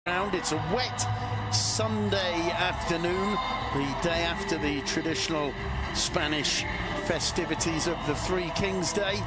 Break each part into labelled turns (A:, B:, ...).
A: It's a wet Sunday afternoon, the day after the traditional Spanish festivities of the Three Kings Day.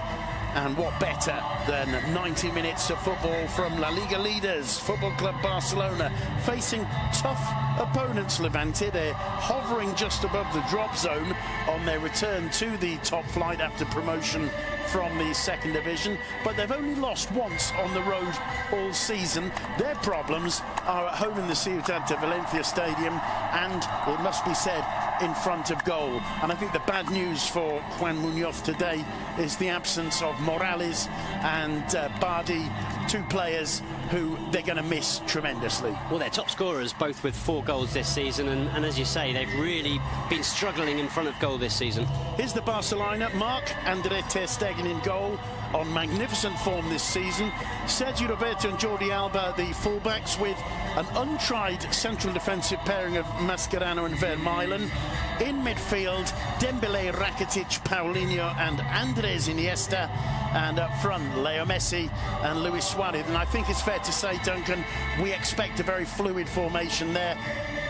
A: And what better than 90 minutes of football from La Liga leaders, Football Club Barcelona, facing tough opponents, Levante. They're hovering just above the drop zone on their return to the top flight after promotion from the second division, but they've only lost once on the road all season. Their problems are at home in the Ciutat de Valencia stadium, and it must be said, in front of goal. And I think the bad news for Juan Muñoz today is the absence of Morales and Bardi, two players who they're going to miss tremendously.
B: Well, they're top scorers, both with 4 goals this season, and as you say, they've really been struggling in front of goal this season. Here's the Barcelona. Marc-André ter Stegen in goal, on magnificent form this season. Sergio Roberto and Jordi Alba, the fullbacks, with an untried central defensive pairing of Mascherano and Vermaelen. In midfield, Dembélé, Rakitic, Paulinho and Andres Iniesta. And up front, Leo Messi and Luis Suarez. And I think it's fair to say, Duncan, we expect a very fluid formation there.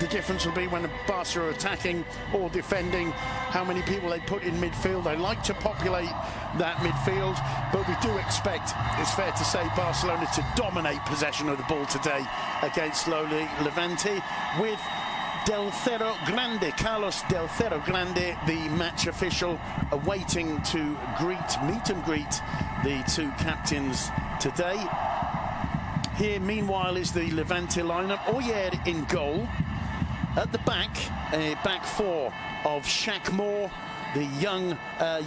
B: The difference will be when Barca are attacking or defending, how many people they put in midfield. They like to populate that midfield, but we do expect, it's fair to say, Barcelona to dominate possession of the ball today against lowly Levante, with Carlos Del Cerro Grande, the match official, awaiting to meet and greet the two captains today. Here, meanwhile, is the Levante lineup. Oyer in goal. At the back, a back four of Shaq Moore, the young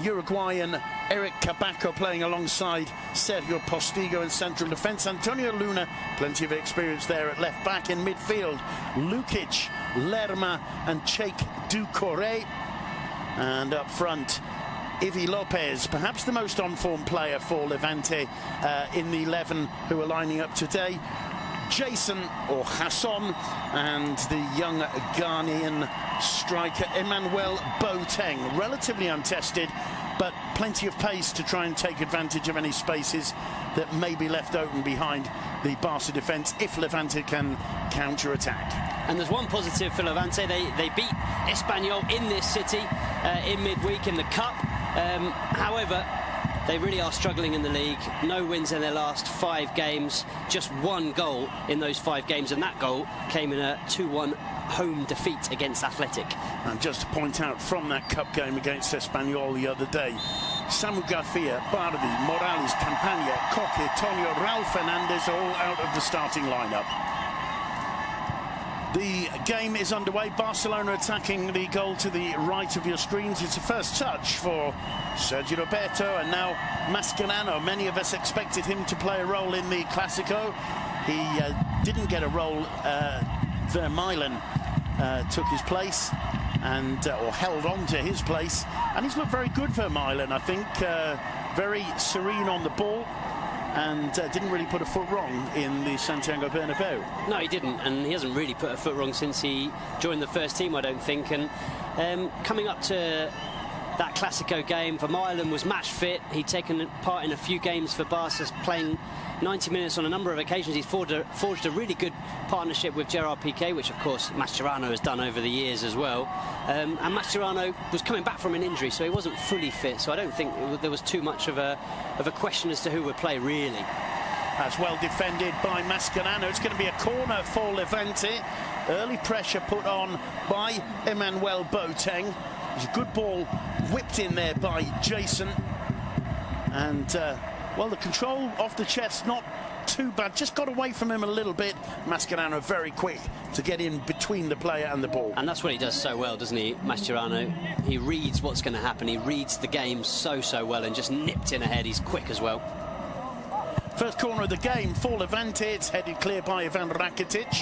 B: Uruguayan Eric Cabaco playing alongside Sergio Postigo in central defence. Antonio Luna, plenty of experience there at left back. In midfield, Lukic, Lerma and Cheikh Doucouré. And up front, Ivi Lopez, perhaps the most on-form player for Levante in the 11 who are lining up today. Jason, or Hassan, and the young Ghanaian striker Emmanuel Boateng, relatively untested, but plenty of pace to try and take advantage of any spaces that may be left open behind the Barca defence if Levante can counter-attack. And there's one positive for Levante. They beat Espanyol in this city in midweek in the Cup. However, they really are struggling in the league. No wins in their last 5 games, just 1 goal in those 5 games, and that goal came in a 2-1 home defeat against Athletic.
A: And just to point out, from that cup game against Espanyol the other day, Samu Garcia, Bardi, Morales, Campagna, Coque, Tonio, Raul Fernandez are all out of the starting lineup. The game is underway. Barcelona attacking the goal to the right of your screens. It's a first touch for Sergio Roberto, and now Mascherano. Many of us expected him to play a role in the Clásico. He didn't get a role. Vermaelen took his place and or held on to his place, and he's looked very good, Vermaelen. I think very serene on the ball, and didn't really put a foot wrong in the Santiago Bernabeu.
B: No, he didn't, and he hasn't really put a foot wrong since he joined the first team, I don't think. And coming up to that Clásico game, Vermaelen was match fit. He'd taken part in a few games for Barca, playing 90 minutes on a number of occasions. He's forged a really good partnership with Gerard Piqué, which of course Mascherano has done over the years as well. And Mascherano was coming back from an injury, so he wasn't fully fit. So I don't think there was too much of a question as to who would play, really.
A: That's well defended by Mascherano. It's going to be a corner for Levante. Early pressure put on by Emmanuel Boateng. There's a good ball whipped in there by Jason. And, well, the control off the chest, not too bad. Just got away from him a little bit. Mascherano very quick to get in between the player and the ball.
B: And that's what he does so well, doesn't he, Mascherano? He reads what's going to happen. He reads the game so well, and just nipped in ahead. He's quick as well.
A: First corner of the game for Levante. It's headed clear by Ivan Rakitic.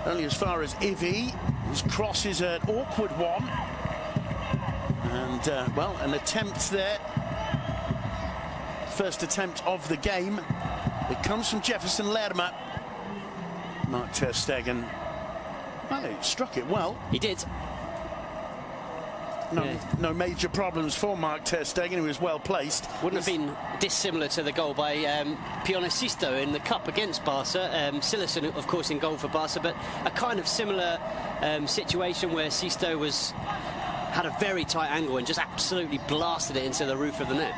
A: Only as far as Ivi. His cross is an awkward one. And, well, an attempt there. First attempt of the game. It comes from Jefferson Lerma. Marc ter Stegen. Well, he struck it well.
B: He did.
A: No major problems for Mark ter Stegen, who was well placed.
C: Wouldn't have been dissimilar to the goal by Pione Sisto in the Cup against Barca. Silerson, of course, in goal for Barca, but a kind of similar situation where Sisto had a very tight angle and just absolutely blasted it into the roof of the net.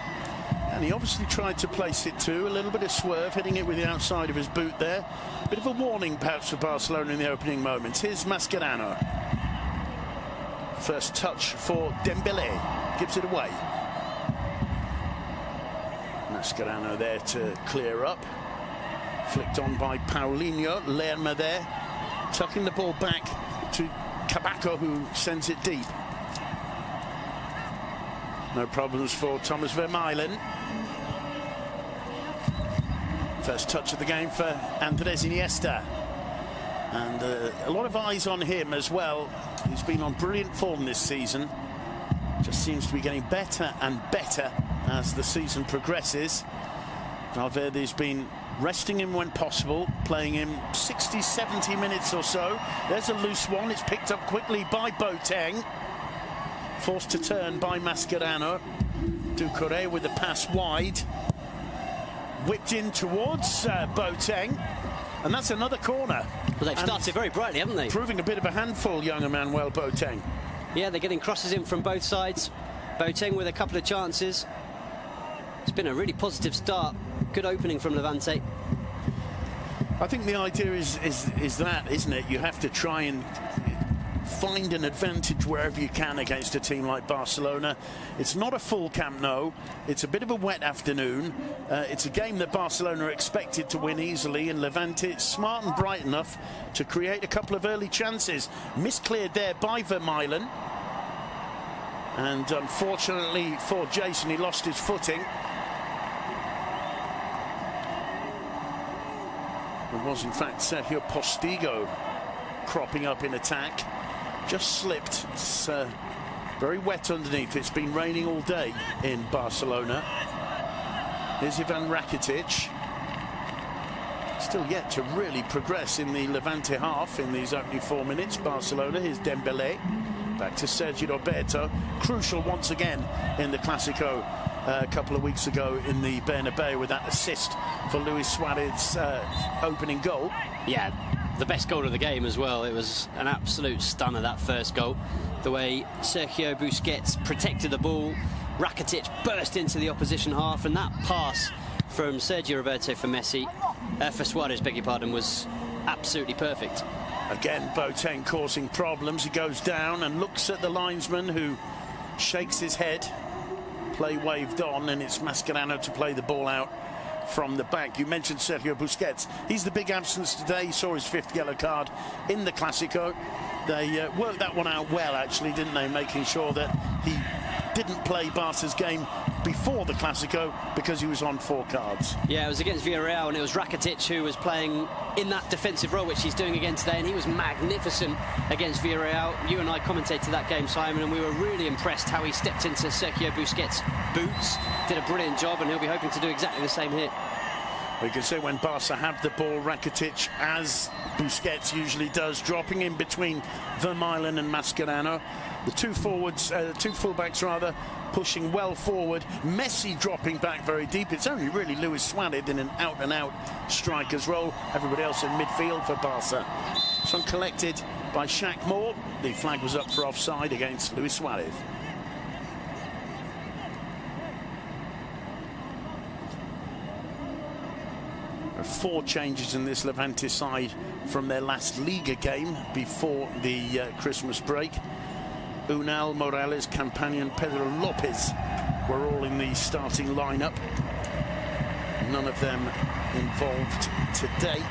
A: And he obviously tried to place it too. A little bit of swerve, hitting it with the outside of his boot there. Bit of a warning, perhaps, for Barcelona in the opening moments. Here's Mascherano. First touch for Dembélé. Gives it away. Mascherano there to clear up. Flicked on by Paulinho. Lerma there. Tucking the ball back to Kabako, who sends it deep. No problems for Thomas Vermaelen. First touch of the game for Andres Iniesta. And a lot of eyes on him as well. He's been on brilliant form this season. Just seems to be getting better and better as the season progresses. Valverde's been resting him when possible, playing him 60, 70 minutes or so. There's a loose one. It's picked up quickly by Boateng. Forced to turn by Mascherano. Doucouré with the pass wide. Whipped in towards Boateng. And that's another corner.
C: Well, they've started very brightly, haven't they?
A: Proving a bit of a handful, young Emmanuel Boateng.
C: Yeah, they're getting crosses in from both sides. Boateng with a couple of chances. It's been a really positive start. Good opening from Levante.
A: I think the idea is that, isn't it? You have to try and find an advantage wherever you can against a team like Barcelona. It's not a full Camp Nou. It's a bit of a wet afternoon. It's a game that Barcelona are expected to win easily, and Levante is smart and bright enough to create a couple of early chances. Miscleared there by Vermaelen. And unfortunately for Jason, he lost his footing. It was in fact Sergio Postigo cropping up in attack. Just slipped. It's very wet underneath. It's been raining all day in Barcelona. Here's Ivan Rakitic. Still yet to really progress in the Levante half in these opening 4 minutes. Barcelona. Here's Dembélé. Back to Sergio Roberto. Crucial once again in the Clásico a couple of weeks ago in the Bernabeu with that assist for Luis Suarez's opening goal.
C: Yeah, the best goal of the game as well. It was an absolute stunner, that first goal. The way Sergio Busquets protected the ball, Rakitic burst into the opposition half, and that pass from Sergio Roberto for Suarez, beg your pardon, was absolutely perfect.
A: Again, Boateng causing problems. He goes down and looks at the linesman, who shakes his head. Play waved on, and it's Mascherano to play the ball out from the back. You mentioned Sergio Busquets. He's the big absence today. He saw his 5th yellow card in the Clásico. They worked that one out well, actually, didn't they? Making sure that he didn't play Barca's game before the Clásico because he was on 4 cards.
C: Yeah, it was against Villarreal, and it was Rakitic who was playing in that defensive role, which he's doing again today, and he was magnificent against Villarreal. You and I commentated that game, Simon, and we were really impressed how he stepped into Sergio Busquets' boots, did a brilliant job, and he'll be hoping to do exactly the same here.
A: We can say when Barca have the ball, Rakitic, as Busquets usually does, dropping in between Vermaelen and Mascherano. The two fullbacks rather, pushing well forward. Messi dropping back very deep. It's only really Luis Suarez in an out-and-out striker's role. Everybody else in midfield for Barca. Some collected by Shaq Moore. The flag was up for offside against Luis Suarez. There are 4 changes in this Levante side from their last Liga game before the Christmas break. Unal, Morales, Campagna, Pedro Lopez were all in the starting lineup. None of them involved today.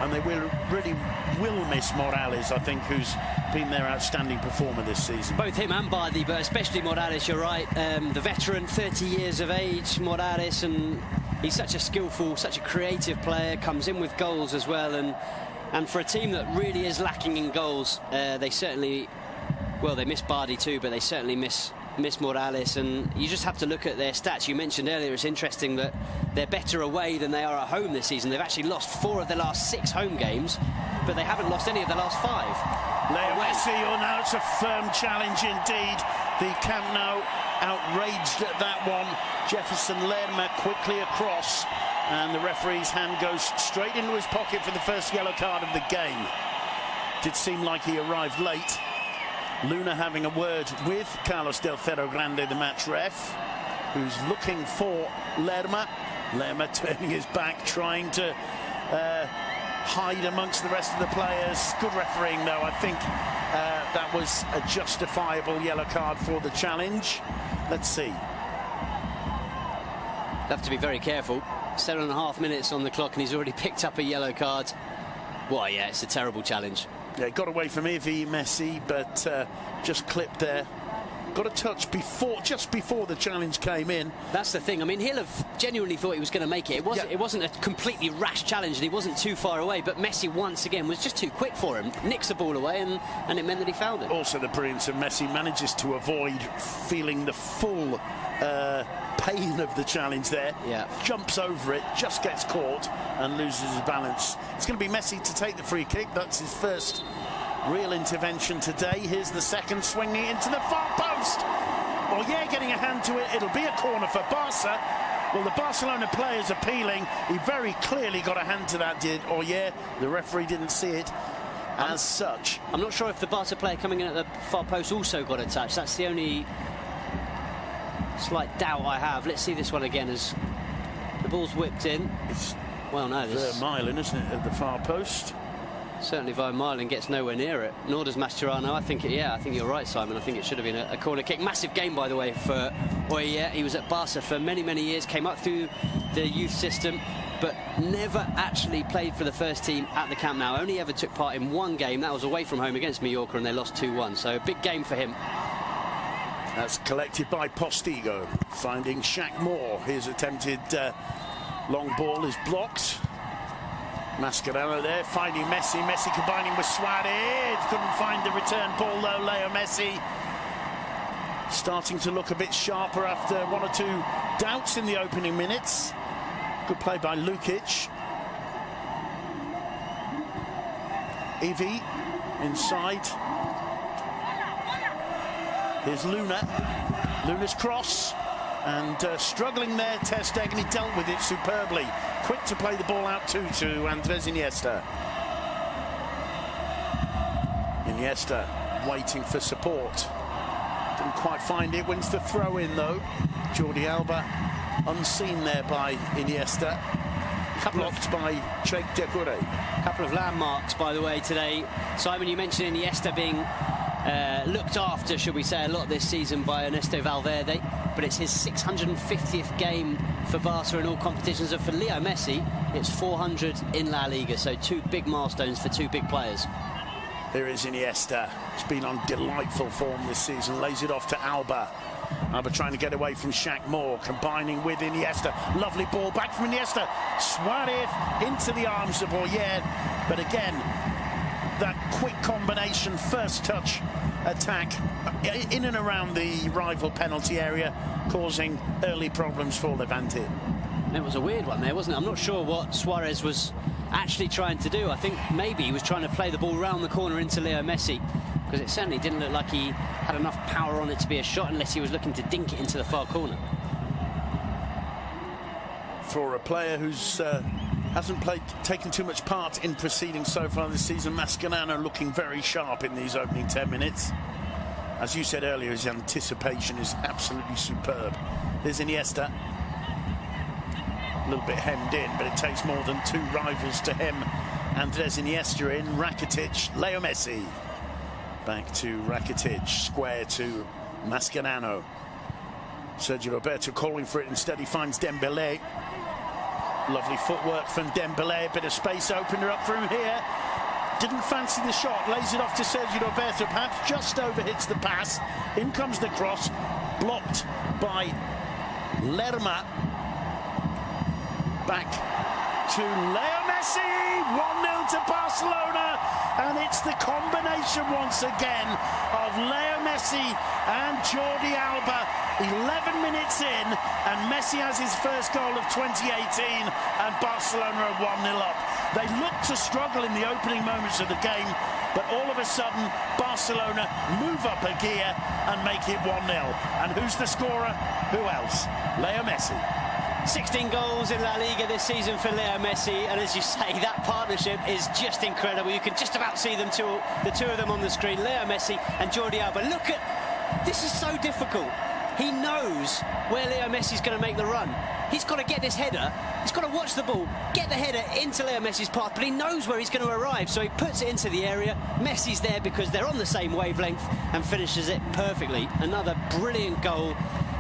A: And they really will miss Morales, I think, who's been their outstanding performer this season.
C: Both him and Bardi, but especially Morales, you're right. The veteran, 30 years of age, Morales, and he's such a skillful, such a creative player, comes in with goals as well. And for a team that really is lacking in goals, they certainly, well, they miss Bardi too, but they certainly miss Morales. And you just have to look at their stats. You mentioned earlier, it's interesting that they're better away than they are at home this season. They've actually lost 4 of their last 6 home games, but they haven't lost any of the last 5.
A: Leo Messi, oh, now it's a firm challenge indeed. The Camp Nou outraged at that one. Jefferson Lerma quickly across, and the referee's hand goes straight into his pocket for the first yellow card of the game. Did seem like he arrived late. Luna having a word with Carlos Del Ferro Grande, the match ref, who's looking for Lerma. Lerma turning his back, trying to hide amongst the rest of the players. Good refereeing, though. I think that was a justifiable yellow card for the challenge. Let's see.
C: Have to be very careful. 7.5 minutes on the clock, and he's already picked up a yellow card. Well, yeah, it's a terrible challenge.
A: Yeah, got away from Ivy, Messi, but just clipped there. Got a touch just before the challenge came in.
C: That's the thing. I mean, he'll have genuinely thought he was going to make it. It wasn't a completely rash challenge, and he wasn't too far away. But Messi, once again, was just too quick for him. Nicks the ball away, and it meant that he fouled it.
A: Also, the brilliance of Messi manages to avoid feeling the full pain of the challenge there.
C: Yeah.
A: Jumps over it, just gets caught, and loses his balance. It's going to be Messi to take the free kick. That's his first real intervention today. Here's the second, swinging into the far post. Oh yeah, getting a hand to it. It'll be a corner for Barca. Well, the Barcelona player's appealing. He very clearly got a hand to that, did Oyer. The referee didn't see it as such.
C: I'm not sure if the Barca player coming in at the far post also got a touch. That's the only slight doubt I have. Let's see this one again as the ball's whipped in.
A: It's
C: well, no, this
A: Vermaelen, isn't it, at the far post?
C: Certainly Vermaelen gets nowhere near it, nor does Mascherano. I think you're right, Simon. I think it should have been a corner kick. Massive game, by the way, for Oyer. He was at Barca for many, many years, came up through the youth system, but never actually played for the first team at the Camp Nou. Only ever took part in one game. That was away from home against Mallorca, and they lost 2-1. So a big game for him.
A: That's collected by Postigo, finding Shaq Moore. His attempted long ball is blocked. Mascherano there, finding Messi. Messi combining with Suarez. Couldn't find the return ball, though. Leo Messi starting to look a bit sharper after one or two doubts in the opening minutes. Good play by Lukic. Ivy inside. Here's Luna. Luna's cross. And struggling there, Ter Stegen. He dealt with it superbly. Quick to play the ball out to Andres Iniesta. Iniesta waiting for support. Didn't quite find it. Wins the throw in, though. Jordi Alba unseen there by Iniesta. Blocked by Cheikh Decouré.
C: A couple of landmarks, by the way, today. Simon, you mentioned Iniesta being looked after, should we say, a lot this season by Ernesto Valverde, but it's his 650th game for Barca in all competitions. And for Leo Messi, it's 400 in La Liga, so two big milestones for two big players.
A: Here is Iniesta. He's been on delightful form this season. Lays it off to Alba. Alba trying to get away from Shaq Moore, combining with Iniesta. Lovely ball back from Iniesta. Suarez into the arms of Oyer, but again, that quick combination, first touch attack in and around the rival penalty area, causing early problems for Levante.
C: It was a weird one there, wasn't it? I'm not sure what Suarez was actually trying to do. I think maybe he was trying to play the ball round the corner into Leo Messi, because it certainly didn't look like he had enough power on it to be a shot, unless he was looking to dink it into the far corner.
A: For a player who's hasn't taken too much part in proceedings so far this season, Mascherano looking very sharp in these opening 10 minutes. As you said earlier, his anticipation is absolutely superb. There's Iniesta. A little bit hemmed in, but it takes more than two rivals to hem Andres Iniesta in. Rakitic, Leo Messi. Back to Rakitic, square to Mascherano. Sergio Roberto calling for it, instead he finds Dembélé. Lovely footwork from Dembélé, a bit of space opener up from here. Didn't fancy the shot, lays it off to Sergio Roberto, perhaps just overhits the pass. In comes the cross, blocked by Lerma. Back to Leo Messi, 1-0 to Barcelona, and it's the combination once again of Leo Messi and Jordi Alba. 11 minutes in, and Messi has his first goal of 2018, and Barcelona are 1-0 up.
B: They looked to struggle in the opening moments of the game, but all of a sudden, Barcelona move up a gear and make it 1-0. And who's the scorer? Who else? Leo Messi.
C: 16 goals in La Liga this season for Leo Messi, and as you say, that partnership is just incredible. You can just about see the two of them on the screen, Leo Messi and Jordi Alba. Look at, this is so difficult. He knows where Leo Messi's going to make the run. He's got to get this header, he's got to watch the ball, get the header into Leo Messi's path, but he knows where he's going to arrive, so he puts it into the area. Messi's there because they're on the same wavelength and finishes it perfectly. Another brilliant goal,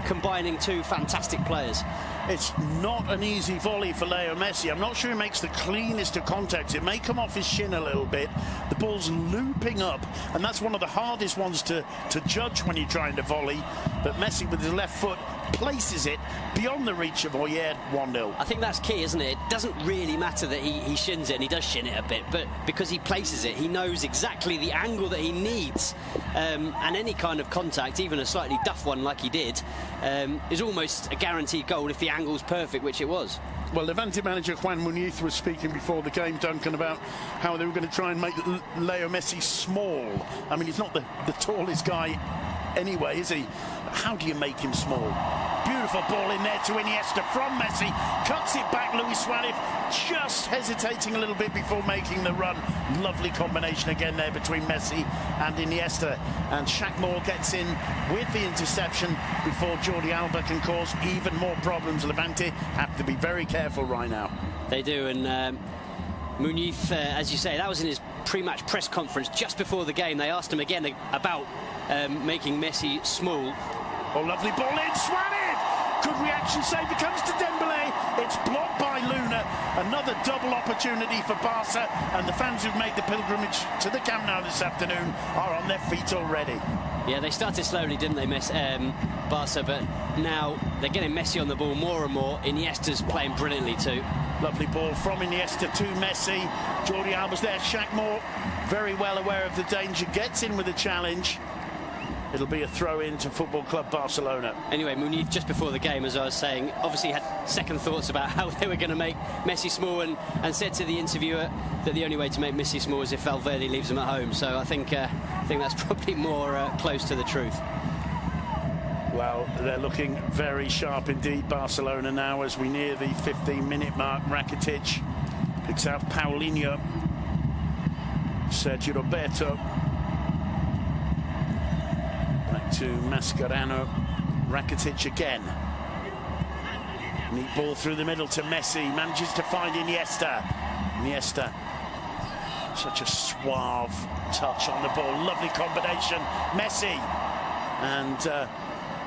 C: combining two fantastic players.
B: It's not an easy volley for Leo Messi. I'm not sure he makes the cleanest of contacts. It may come off his shin a little bit. The ball's looping up, and that's one of the hardest ones to judge when you're trying to volley. But Messi, with his left foot, places it beyond the reach of Oyer. 1-0.
C: I think that's key, isn't it? It doesn't really matter that he shins it, and he does shin it a bit, but because he places it, he knows exactly the angle that he needs. And any kind of contact, even a slightly duff one like he did, is almost a guaranteed goal if the angle's perfect, which it was.
B: Well, Levante manager Juan Muñiz was speaking before the game, Duncan, about how they were going to try and make Leo Messi small. I mean, he's not the tallest guy anyway, is he? How do you make him small? Beautiful ball in there to Iniesta from Messi. Cuts it back, Luis Suarez just hesitating a little bit before making the run. Lovely combination again there between Messi and Iniesta. And Shakmore gets in with the interception before Jordi Alba can cause even more problems. Levante have to be very careful right now.
C: They do, and Muñiz, as you say, that was in his pre-match press conference just before the game. They asked him again about making Messi small.
B: Oh, lovely ball in, Suarez! Good reaction save, it comes to Dembélé. It's blocked by Luna. Another double opportunity for Barca, and the fans who've made the pilgrimage to the Camp Nou this afternoon are on their feet already.
C: Yeah, they started slowly, didn't they, Barca, but now they're getting Messi on the ball more and more. Iniesta's playing brilliantly too.
B: Lovely ball from Iniesta to Messi. Jordi Alba's there, Shakmore very well aware of the danger, gets in with a challenge. It'll be a throw-in to Football Club Barcelona.
C: Anyway, Muñiz, just before the game, as I was saying, obviously had second thoughts about how they were going to make Messi small, and said to the interviewer that the only way to make Messi small is if Valverde leaves him at home. So I think that's probably more close to the truth.
B: Well, they're looking very sharp indeed, Barcelona, now as we near the 15-minute mark. Rakitic picks out Paulinho. Sergio Roberto. Back to Mascherano. Rakitic again. Neat ball through the middle to Messi. Manages to find Iniesta. Iniesta. Such a suave touch on the ball. Lovely combination. Messi. And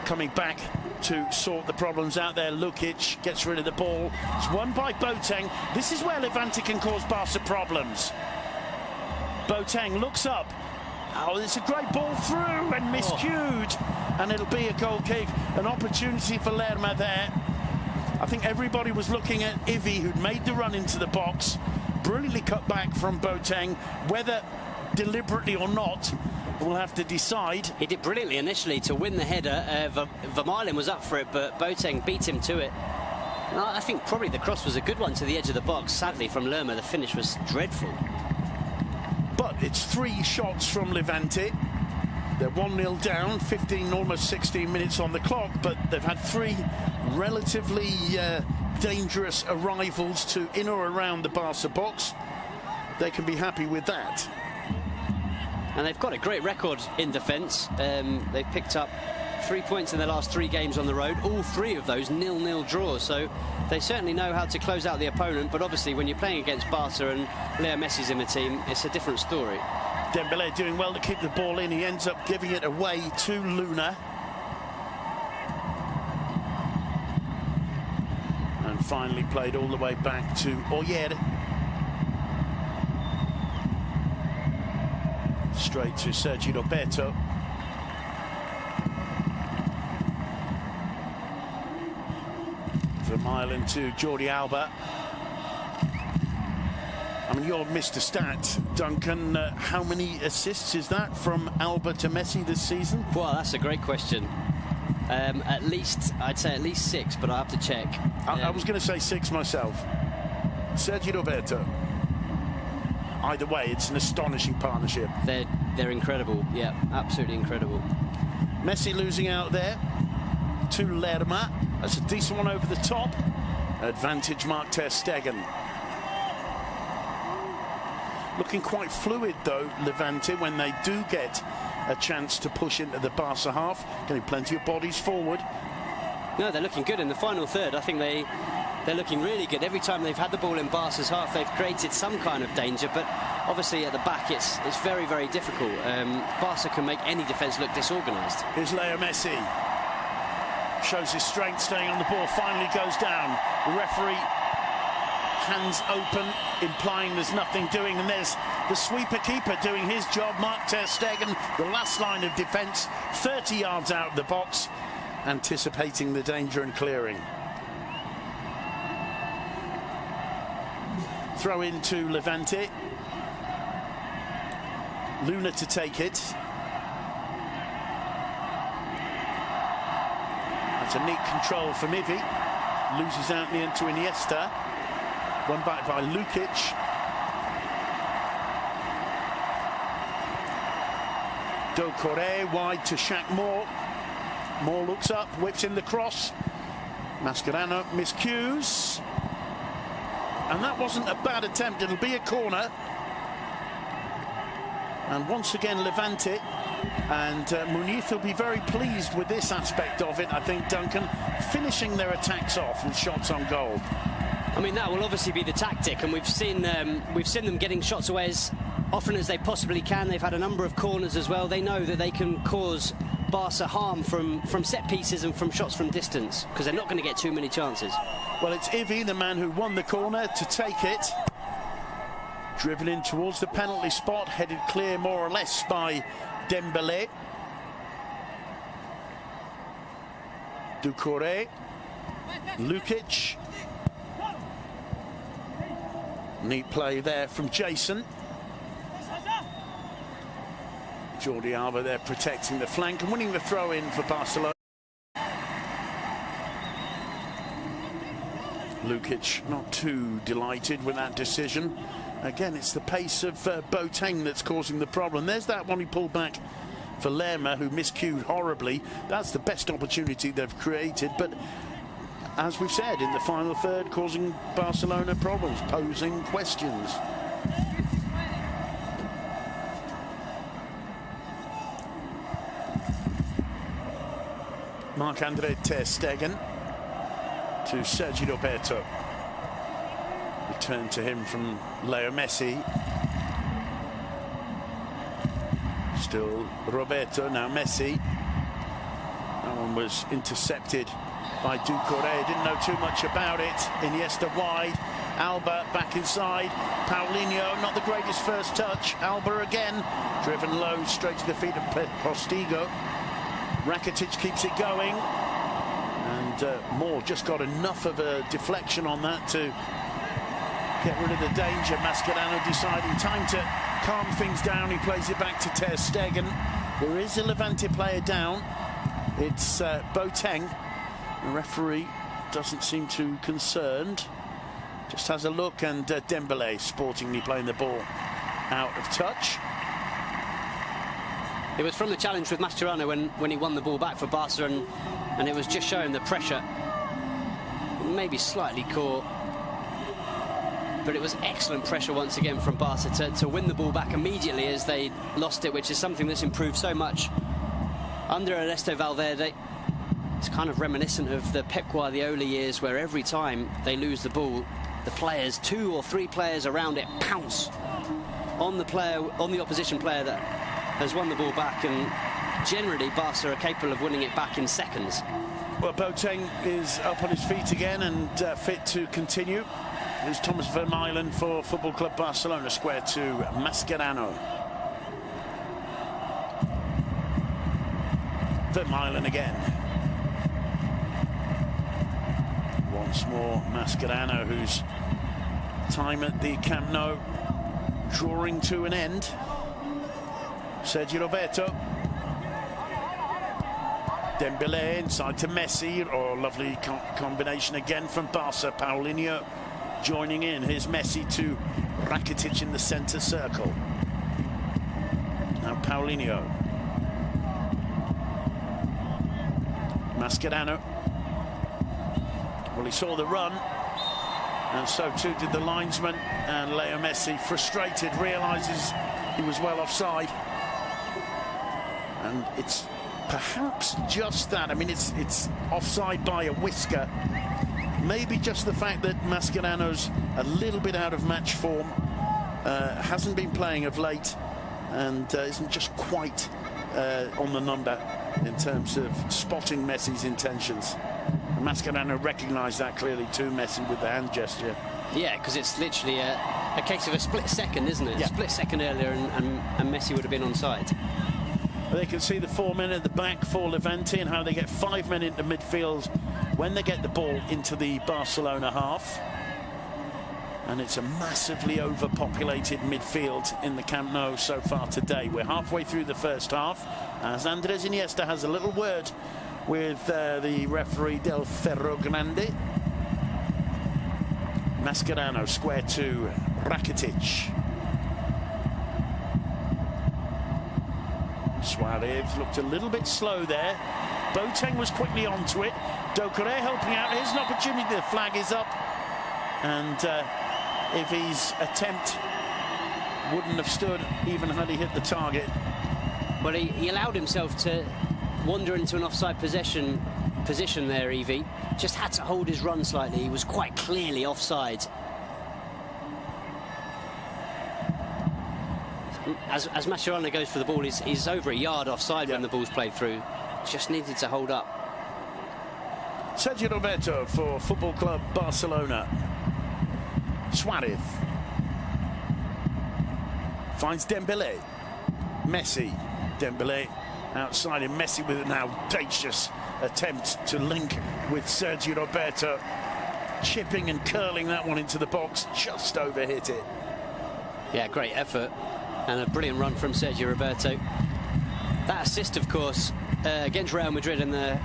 B: coming back to sort the problems out there. Lukic gets rid of the ball. It's won by Boateng. This is where Levante can cause Barca problems. Boateng looks up. Oh, it's a great ball through and miscued. And it'll be a goal kick. An opportunity for Lerma there. I think everybody was looking at Ivy, who'd made the run into the box. Brilliantly cut back from Boateng. Whether deliberately or not, we'll have to decide.
C: He did brilliantly initially to win the header. Vermaelen was up for it, but Boateng beat him to it. And I think probably the cross was a good one to the edge of the box. Sadly, from Lerma, the finish was dreadful.
B: But it's 3 shots from Levante. They're 1-0 down, 15, almost 16 minutes on the clock, but they've had 3 relatively dangerous arrivals to in or around the Barca box. They can be happy with that.
C: And they've got a great record in defence. They've picked up 3 points in their last 3 games on the road, all 3 of those 0-0 draws. So they certainly know how to close out the opponent, but obviously when you're playing against Barca and Leo Messi's in the team, it's a different story.
B: Dembélé doing well to keep the ball in. He ends up giving it away to Luna. And finally played all the way back to Oyer. Straight to Sergio Roberto. Vermaelen to Jordi Alba. I mean, you're Mr. Stat, Duncan. How many assists is that from Alba to Messi this season?
C: Well, that's a great question. At least, I'd say at least 6, but I have to check.
B: I was going to say 6 myself. Sergio Roberto.
A: either way, it's an astonishing partnership.
C: They're incredible. Yeah, absolutely incredible.
A: Messi losing out there to Lerma. That's a decent one over the top. Advantage Mark ter Stegen. Looking quite fluid though, Levante, when they do get a chance to push into the Barca half. Getting plenty of bodies forward.
C: No, they're looking good in the final third. I think they're looking really good. Every time they've had the ball in Barca's half, they've created some kind of danger, but obviously at the back it's very, very difficult. Barca can make any defence look disorganised.
A: Here's Leo Messi. Shows his strength, staying on the ball, finally goes down. The referee, hands open, implying there's nothing doing, and there's the sweeper keeper doing his job, Mark ter Stegen, the last line of defence, 30 yards out of the box, anticipating the danger and clearing. Throw into Levante. Luna to take it. That's a neat control from Ivy. Loses out in the end to Iniesta. Won back by Lukic. Doucouré wide to Shaq Moore. Moore looks up, whips in the cross. Mascherano miscues. And that wasn't a bad attempt. It'll be a corner. And once again, Levante. And Muniz will be very pleased with this aspect of it, I think, Duncan, finishing their attacks off with shots on goal.
C: I mean, that will obviously be the tactic, and we've seen them getting shots away as often as they possibly can. They've had a number of corners as well. They know that they can cause Barca harm from set pieces and from shots from distance, because they're not going to get too many chances.
A: Well, it's Ivy, the man who won the corner, to take it. Dribbling towards the penalty spot, headed clear more or less by Dembélé. Doucouré. Lukic. Neat play there from Jason. Jordi Alba there protecting the flank and winning the throw-in for Barcelona. Lukic not too delighted with that decision. Again, it's the pace of Boateng that's causing the problem. There's that one he pulled back for Lerma, who miscued horribly. That's the best opportunity they've created, but as we've said, in the final third, causing Barcelona problems, posing questions. Marc-André ter Stegen to Sergi Roberto. Return to him from Leo Messi. Still Roberto, now Messi. That one was intercepted by Doucouré. Didn't know too much about it. Iniesta wide. Alba back inside. Paulinho, not the greatest first touch. Alba again. Driven low, straight to the feet of Postigo. Rakitic keeps it going. And Moore just got enough of a deflection on that to get rid of the danger. Mascherano deciding time to calm things down. He plays it back to ter Stegen. There is a Levante player down. It's Boateng. The referee doesn't seem too concerned. Just has a look, and Dembélé sportingly playing the ball out of touch.
C: It was from the challenge with Mascherano when he won the ball back for Barca, and it was just showing the pressure. Maybe slightly caught, but it was excellent pressure once again from Barca to win the ball back immediately as they lost it, which is something that's improved so much under Ernesto Valverde. It's kind of reminiscent of the Pep Guardiola years, where every time they lose the ball, the players, 2 or 3 players around it, pounce on the opposition player that has won the ball back, and generally Barca are capable of winning it back in seconds.
A: Well, Boateng is up on his feet again and fit to continue. There's Thomas Vermaelen for Football Club Barcelona, square to Mascherano. Vermaelen again. Once more, Mascherano, whose time at the Camp Nou drawing to an end. Sergi Roberto. Dembélé inside to Messi. Oh, lovely combination again from Barca. Paulinho
B: joining in. Here's Messi to Rakitic in the centre circle. Now Paulinho. Mascherano. Well, he saw the run, and so too did the linesman. And Leo Messi, frustrated, realises he was well offside. And it's perhaps just that. I mean, it's offside by a whisker. Maybe just the fact that Mascherano's a little bit out of match form, hasn't been playing of late, and isn't just quite on the number in terms of spotting Messi's intentions. And Mascherano recognised that clearly too, Messi, with the hand gesture.
C: Yeah, because it's literally a case of a split second, isn't it? Yeah. A split second earlier, and Messi would have been onside.
B: They can see the 4 men at the back for Levante and how they get 5 men into midfield when they get the ball into the Barcelona half. And it's a massively overpopulated midfield in the Camp Nou so far today. We're halfway through the first half as Andres Iniesta has a little word with the referee Del Ferro Grande. Mascherano square to Rakitic. Suarez looked a little bit slow there. Boateng was quickly onto it. Doucouré helping out. Here's an opportunity. The flag is up. And if his attempt wouldn't have stood, even had he hit the target.
C: Well, he allowed himself to wander into an offside position there, Evie. Just had to hold his run slightly. He was quite clearly offside. As Mascherano goes for the ball, he's over a yard offside when the ball's played through. Just needed to hold up.
B: Sergio Roberto for Football Club Barcelona. Suarez finds Dembélé. Messi. Dembélé outside, and Messi with an audacious attempt to link with Sergio Roberto, chipping and curling that one into the box, just overhit it.
C: Yeah, great effort and a brilliant run from Sergio Roberto. That assist, of course, against Real Madrid in the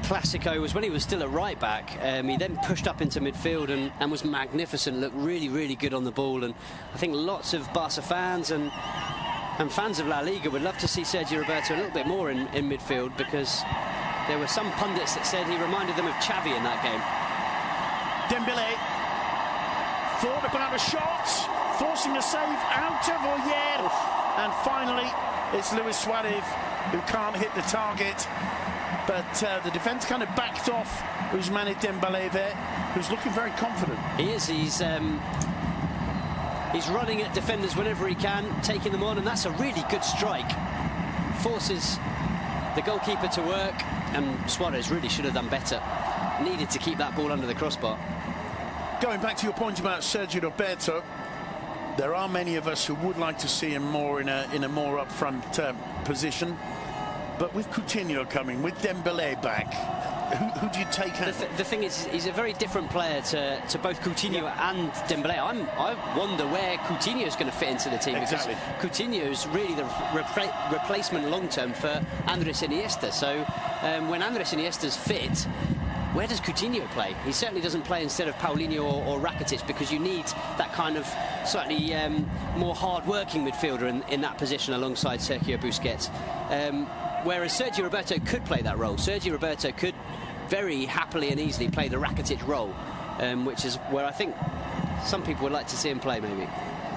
C: Clásico was when he was still at right back. He then pushed up into midfield and was magnificent, looked really, really good on the ball. And I think lots of Barca fans and fans of La Liga would love to see Sergio Roberto a little bit more in midfield, because there were some pundits that said he reminded them of Xavi in that game.
B: Dembélé thought about a shot, forcing a save out of Oyer, and finally it's Luis Suarez who can't hit the target, but the defence kind of backed off Ousmane Dembélé there, who's looking very confident.
C: He is. He's running at defenders whenever he can, taking them on, and that's a really good strike. Forces the goalkeeper to work, and Suarez really should have done better. Needed to keep that ball under the crossbar.
B: Going back to your point about Sergio Roberto, there are many of us who would like to see him more in a more upfront position. But with Coutinho coming, with Dembélé back, who do you take out?
C: The thing is, he's a very different player to both Coutinho and Dembélé. I wonder where Coutinho is going to fit into the team.
B: Exactly.
C: Because Coutinho is really the replacement long-term for Andres Iniesta. So when Andres Iniesta's fit, where does Coutinho play? He certainly doesn't play instead of Paulinho or Rakitic, because you need that kind of slightly more hard-working midfielder in that position alongside Sergio Busquets. Whereas Sergio Roberto could play that role. Sergio Roberto could very happily and easily play the Rakitic role, which is where I think some people would like to see him play, maybe.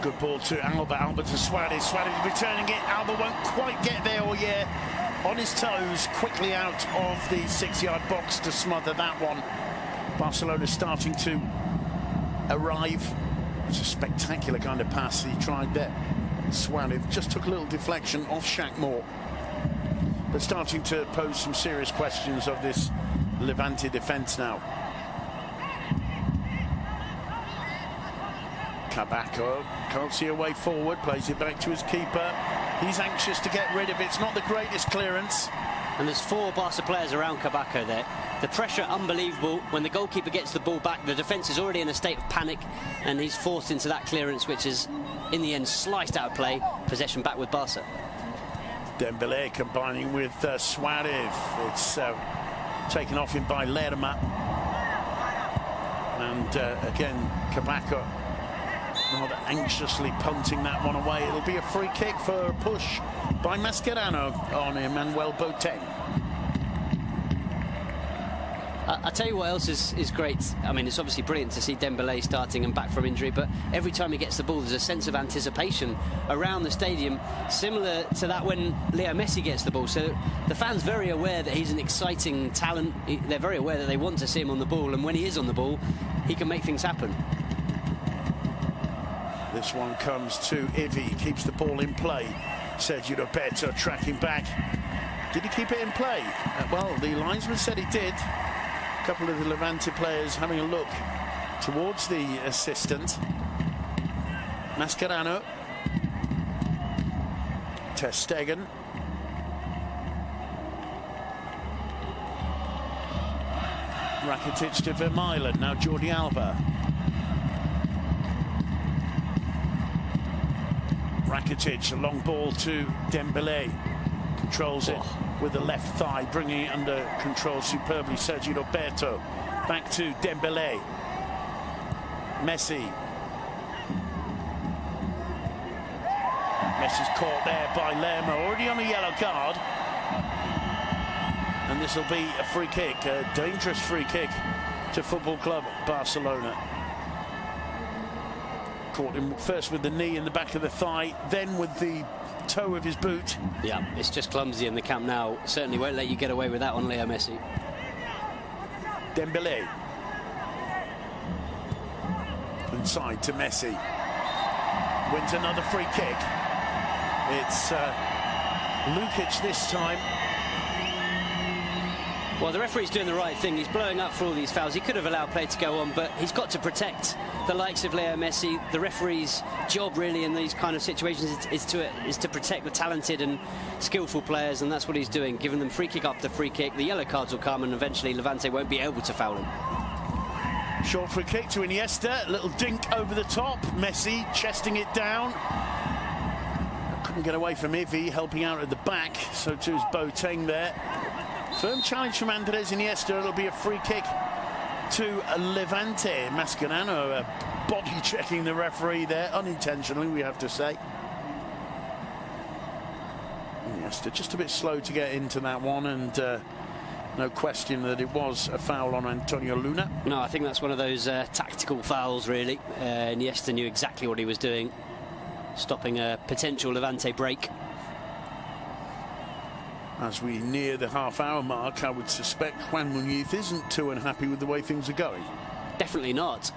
B: Good ball to Alba to Suarez. Suarez returning it. Alba won't quite get there, or on his toes, quickly out of the 6-yard box to smother that one. Barcelona starting to arrive. It's a spectacular kind of pass he tried there. Suarez just took a little deflection off Shaq Moore, but starting to pose some serious questions of this Levante defence now. Cabacco can't see a way forward, plays it back to his keeper. He's anxious to get rid of it. It's not the greatest clearance.
C: And there's 4 Barca players around Cabacco there. The pressure unbelievable. When the goalkeeper gets the ball back, the defence is already in a state of panic, and he's forced into that clearance, which is in the end sliced out of play. Possession back with Barca.
B: Dembélé combining with Suarez. It's taken off him by Lerma. And again, Kabaka rather anxiously punting that one away. It'll be a free kick for a push by Mascherano on Emmanuel Boateng.
C: I'll tell you what else is great. I mean, it's obviously brilliant to see Dembélé starting and back from injury, but every time he gets the ball, there's a sense of anticipation around the stadium, similar to that when Leo Messi gets the ball. So the fans very aware that he's an exciting talent. They're very aware that they want to see him on the ball, and when he is on the ball, he can make things happen.
B: This one comes to Ivy, keeps the ball in play. Sergio Roberto tracking back. Did he keep it in play? Well, the linesman said he did. A couple of the Levante players having a look towards the assistant. Mascherano. Ter Stegen. Rakitic to Vermaelen. Now Jordi Alba. Rakitic, a long ball to Dembélé. Controls it with the left thigh, bringing it under control superbly. Sergio Roberto. Back to Dembélé. Messi. Messi's caught there by Lerma, already on a yellow card. And this will be a free kick, a dangerous free kick to Football Club Barcelona. Caught him first with the knee in the back of the thigh, then with the toe of his boot.
C: Yeah, it's just clumsy in the Camp Nou. Certainly won't let you get away with that on Leo Messi.
B: Dembélé. Inside to Messi. Wins another free kick. It's Lukic this time.
C: Well, the referee's doing the right thing. He's blowing up for all these fouls. He could have allowed play to go on, but he's got to protect the likes of Leo Messi. The referee's job, really, in these kind of situations is to protect the talented and skillful players, and that's what he's doing, giving them free kick after free kick. The yellow cards will come, and eventually Levante won't be able to foul him.
B: Short free kick to Iniesta. A little dink over the top. Messi chesting it down. Couldn't get away from Ivy, helping out at the back. So too is Boateng there. Firm challenge from Andres Iniesta. It'll be a free kick to Levante. Mascherano body checking the referee there, unintentionally, we have to say. Iniesta just a bit slow to get into that one, and no question that it was a foul on Antonio Luna.
C: No, I think that's one of those tactical fouls, really. Iniesta knew exactly what he was doing, stopping a potential Levante break.
B: As we near the half-hour mark, I would suspect Juan Muñiz isn't too unhappy with the way things are going.
C: Definitely not.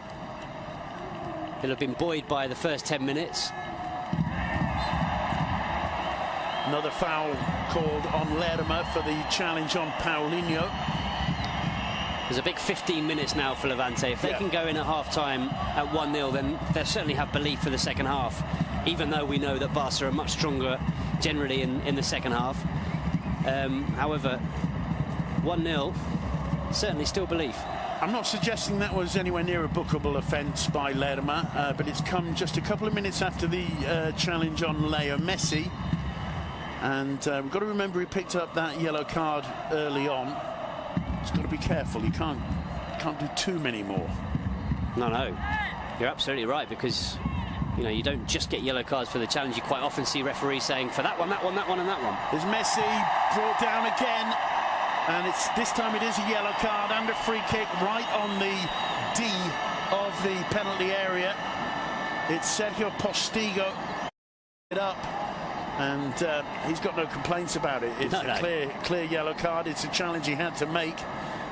C: He'll have been buoyed by the first 10 minutes.
B: Another foul called on Lerma for the challenge on Paulinho.
C: There's a big 15 minutes now for Levante. If they can go in at half-time at 1-0, then they'll certainly have belief for the second half, even though we know that Barca are much stronger generally in the second half. However, 1-0, certainly still belief.
B: I'm not suggesting that was anywhere near a bookable offence by Lerma, but it's come just a couple of minutes after the challenge on Leo Messi. And we've got to remember he picked up that yellow card early on. He's got to be careful. He can't do too many more.
C: No, you're absolutely right, because you know, you don't just get yellow cards for the challenge. You quite often see referees saying for that one, that one, that one, and that one.
B: There's Messi brought down again, and this time it is a yellow card and a free kick right on the D of the penalty area. It's Sergio Postigo it up, and he's got no complaints about it. It's a clear yellow card. It's a challenge he had to make.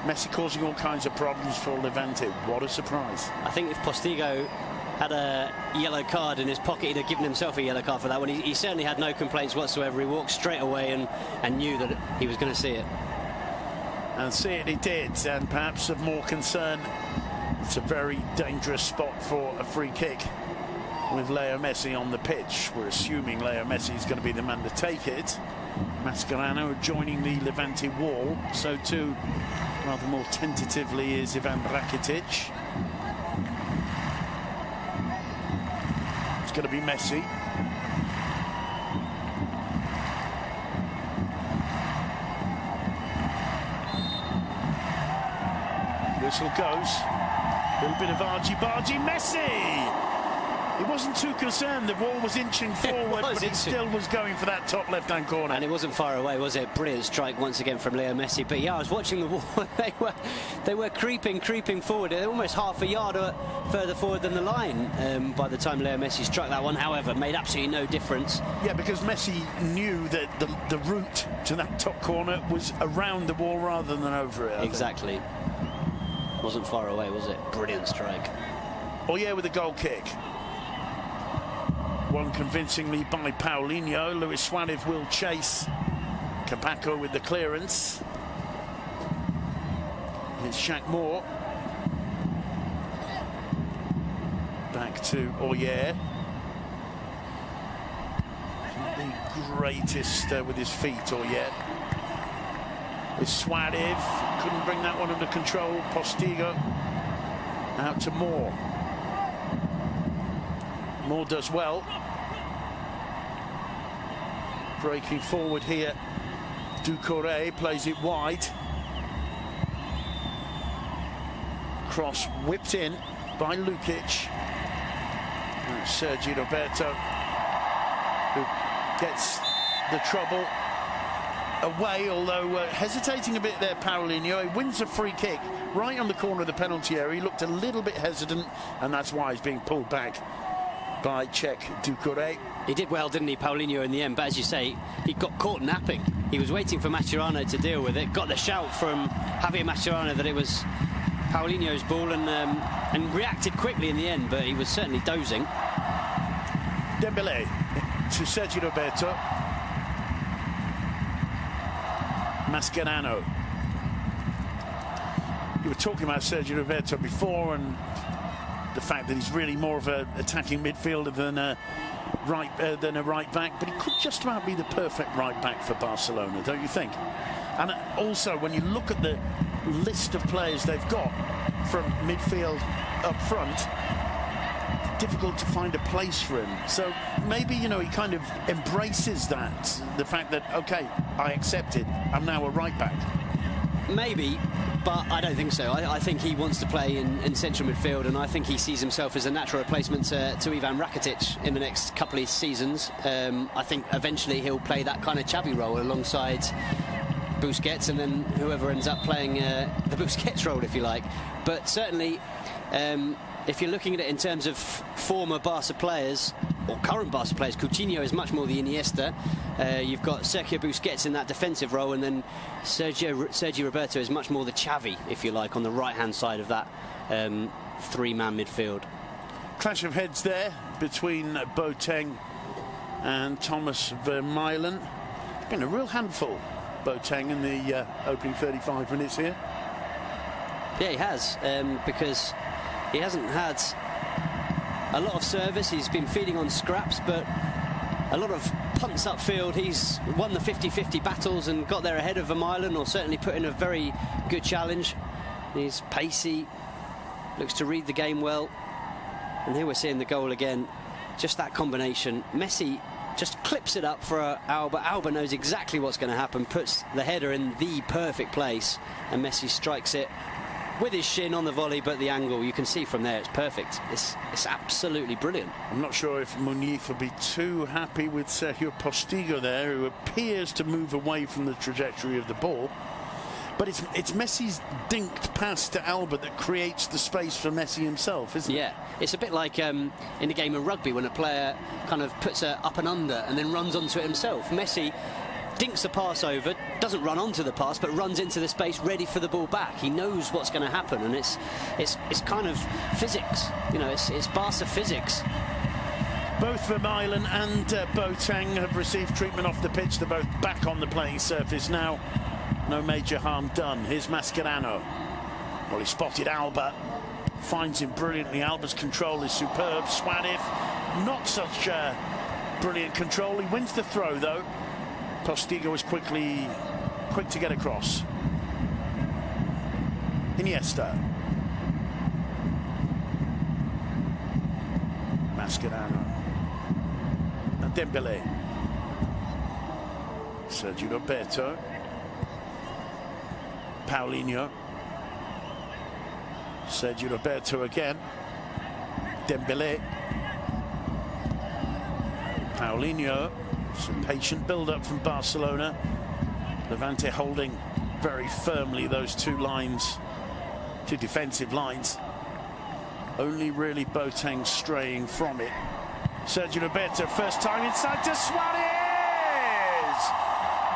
B: Messi causing all kinds of problems for Levante. What a surprise.
C: I think if Postigo had a yellow card in his pocket, he'd have given himself a yellow card for that one. He certainly had no complaints whatsoever. He walked straight away and knew that he was going to see it.
B: And see it he did, and perhaps of more concern, it's a very dangerous spot for a free kick with Leo Messi on the pitch. We're assuming Leo Messi is going to be the man to take it. Mascherano joining the Levante wall, so too, rather more tentatively, is Ivan Rakitic. Going to be Messi. Whistle goes. A little bit of argy-bargy. Messi! He wasn't too concerned. The ball was inching forward, but he still was going for that top left-hand corner.
C: And it wasn't far away, was it? Brilliant strike once again from Leo Messi. But yeah, I was watching the wall. they were creeping forward. They're almost half a yard further forward than the line by the time Leo Messi struck that one. However, made absolutely no difference.
B: Yeah, because Messi knew that the route to that top corner was around the wall rather than over it.
C: Exactly. Wasn't far away, was it? Brilliant strike.
B: Oh yeah, with a goal kick. One convincingly by Paulinho. Luis Suarez will chase. Capaco with the clearance. It's Shaq Moore. Back to Oyer. Not the greatest with his feet, Oyer. With Suarez. Couldn't bring that one under control. Postigo. Out to Moore. Moore does well. Breaking forward here. Doucouré plays it wide. Cross whipped in by Lukic. And Sergi Roberto, who gets the trouble away, although hesitating a bit there, Paulinho. He wins a free kick right on the corner of the penalty area. He looked a little bit hesitant, and that's why he's being pulled back by Czech Doucouré.
C: He did well, didn't he, Paulinho, in the end? But as you say, he got caught napping. He was waiting for Mascherano to deal with it. Got the shout from Javier Mascherano that it was Paulinho's ball, and reacted quickly in the end, but he was certainly dozing.
B: Dembélé to Sergi Roberto. Mascherano. You were talking about Sergi Roberto before, and the fact that he's really more of an attacking midfielder than a right back, but he could just about be the perfect right back for Barcelona, don't you think? And also, when you look at the list of players they've got from midfield up front, difficult to find a place for him. So maybe, you know, he kind of embraces that, the fact that, okay, I accept it, I'm now a right back.
C: Maybe, but I don't think so. I think he wants to play in central midfield, and I think he sees himself as a natural replacement to Ivan Rakitic in the next couple of seasons. I think eventually he'll play that kind of Xavi role alongside Busquets, and then whoever ends up playing the Busquets role, if you like. But certainly, if you're looking at it in terms of former Barca players, or current Barca players, Coutinho is much more the Iniesta. You've got Sergio Busquets in that defensive role, and then Sergi Roberto is much more the Xavi, if you like, on the right-hand side of that three-man midfield.
B: Clash of heads there between Boateng and Thomas Vermaelen. Been a real handful, Boateng, in the opening 35 minutes here.
C: Yeah, he has, because he hasn't had a lot of service. He's been feeding on scraps, but a lot of punts upfield. He's won the 50-50 battles and got there ahead of Vermaelen, or certainly put in a very good challenge. He's pacey, looks to read the game well. And here we're seeing the goal again. Just that combination. Messi just clips it up for Alba. Alba knows exactly what's going to happen, puts the header in the perfect place, and Messi strikes it with his shin on the volley, but the angle, you can see from there, it's perfect. It's absolutely brilliant.
B: I'm not sure if Muniz will be too happy with Sergio Postigo there, who appears to move away from the trajectory of the ball. But it's Messi's dinked pass to Alba that creates the space for Messi himself, isn't it?
C: Yeah, it's a bit like in the game of rugby when a player kind of puts it up and under and then runs onto it himself. Messi dinks the pass over, doesn't run onto the pass, but runs into the space ready for the ball back. He knows what's going to happen, and it's kind of physics. You know, it's Barca physics.
B: Both Vermaelen and Boateng have received treatment off the pitch. They're both back on the playing surface now. No major harm done. Here's Mascherano. Well, he spotted Alba. Finds him brilliantly. Alba's control is superb. Suarez, not such brilliant control. He wins the throw, though. Postigo is quick to get across. Iniesta. Mascherano. And Dembélé. Sergio Roberto. Paulinho. Sergio Roberto again. Dembélé. Paulinho. Some patient build-up from Barcelona. Levante holding very firmly those two lines, two defensive lines. Only really Boateng straying from it. Sergio Roberto, first time inside to Suarez!